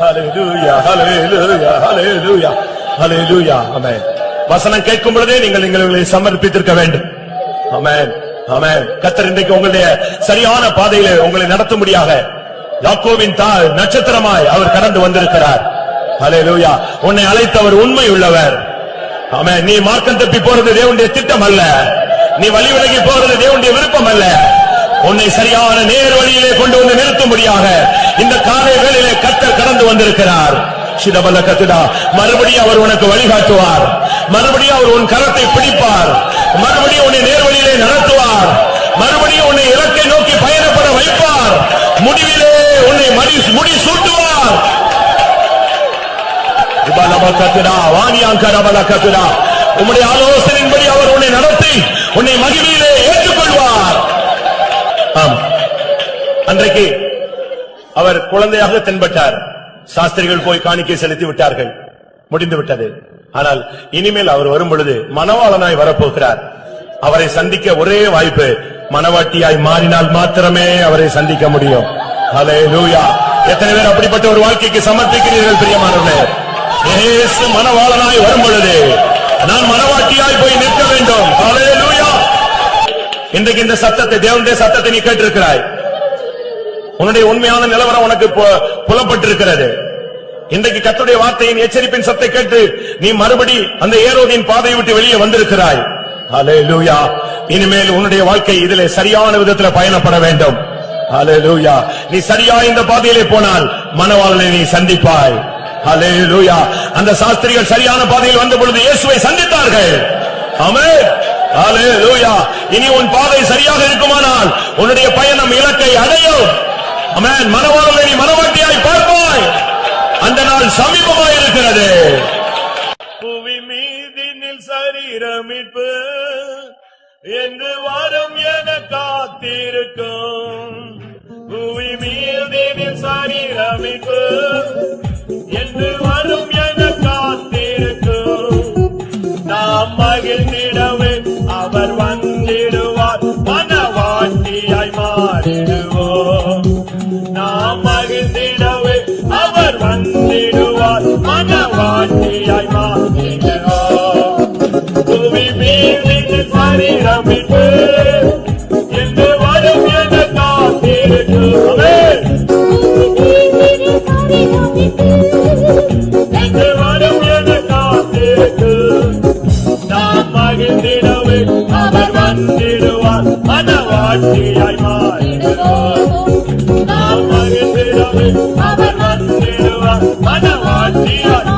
Hallelujah, hallelujah, hallelujah, hallelujah, amen. வசனம் கேட்கும் பொழுதே நீங்கள் உங்களை சமர்ப்பித்திருக்க வேண்டும். ஆமென், ஆமென். கர்த்தர் இன்றைக்கு உங்களுடைய சரியான பாதையிலே உங்களை நடத்தும்படியாக யாக்கோபின் நட்சத்திரமாய் அவர் கடந்து வந்திருக்கிறார். ஹல்லேலூயா. உன்னை அழைத்தவர் உண்மை உள்ளவர். ஆமென். நீ மார்க்கம் தப்பி போறது தேவனுடைய திட்டம் அல்ல. நீ வழி விலகி போறது தேவனுடைய விருப்பம் அல்ல. உன்னை சரியான நேர் வழியிலே கொண்டு வந்து நிறுத்தும்படியாக இந்த காலை வேளையிலே கர்த்தர் கடந்து வந்திருக்கிறார். மறுபடியும் அவர் உனக்கு வழிகாட்டுவார். மறுபடியும் அவர் உன் கரத்தை பிடிப்பார். மறுபடியும் உன்னை நேர் வழியிலே நடத்துவார். மறுபடியும் உன்னை இலக்கை நோக்கி பயணப்பட வைப்பார். முடிவிலே உன்னை முடி சூட்டுவார். உம்முடைய ஆலோசனையின்படி அவர் உன்னை நடத்தி உன்னை மகிமையிலே ஏற்றுக்கொள்வார். அன்றைக்கு அவர் குழந்தையாக தென்பட்டார். சாஸ்திரிகள் போய் காணிக்கை செலுத்தி விட்டார்கள். முடிந்து விட்டது. ஆனால் இனிமேல் அவர் வரும் பொழுது மணவாளனாய் வரப்போகிறார். அவரை சந்திக்க ஒரே வாய்ப்பு, மணவாட்டியாய் மாறினால் மாத்திரமே அவரை சந்திக்க முடியும். ஹல்லேலூயா. எத்தனை பேர் அப்படிப்பட்ட ஒரு வாழ்க்கைக்கு சமர்ப்பிக்கிறீர்கள் பிரியமானவர்களே? இயேசு மணவாளனாய் வரும் பொழுது நான் மணவாட்டியாய் போய் நிற்க வேண்டும். ஹல்லேலூயா. இன்றைக்கு இந்த சத்தத்தை, தேவனுடைய சத்தத்தை நீ கேட்டிருக்கிறாய். உன்னுடைய உண்மையான நிலவரம் உனக்கு புலப்பட்டிருக்கிறது. இன்றைக்கு கர்த்தருடைய வார்த்தையின் எச்சரிப்பின் சத்தை கேட்டு நீ மறுபடி அந்த ஏரோதின் பாதையை விட்டு வெளியே வந்திருக்கிறாய். ஹல்லேலூயா. இனிமேல் உன்னுடைய வாழ்க்கை இதிலே சரியான விதத்தில் பயணப்பட வேண்டும். ஹல்லேலூயா. நீ சரியா இந்த பாதையிலே போனால் மணவாளனை நீ சந்திப்பாய். ஹல்லேலூயா. அந்த சாஸ்திரிகள் சரியான பாதையில் வந்த பொழுது இயேசுவை சந்தித்தார்கள். ஆமென். ஹல்லேலூயா. இனி உன் பாதை சரியாக இருக்குமானால் உன்னுடைய பயணம் இலக்கை அடையும். ஆமென். மணவாளனை நீ மணவாட்டியாய் பார்ப்பாய். அந்த நாள் சமீபமாய் இருக்கிறது. புவி மீதினில் சரீரமிப்பு என்று வரும் என காத்திருக்கும். புவி மீதினில் சரீரமிப்பு என்று வரும் என காத்திருக்கும். நாம் மகிழ்ந்திடவே அவர் வந்திடுவார். மணவாட்டியாய் மாறிடுவோம். நாம் மகிழ்ந்திடவே அவர் வந்திடுவார். மணவாட்டியாய் மாறிடுவோம். புவி மீதினில் சரீரமிப்பு என்று வரும் என காத்திருக்கும். என்று வரும் என காத்திருக்கும். நாம் மகிழ்ந்திடவே அவர் வந்திடுவார். மணவாட்டியாய் மாறிடுவோம். நாம் மகிழ்ந்திடவே அவர் வந்திடுவார். மணவாட்டியாய்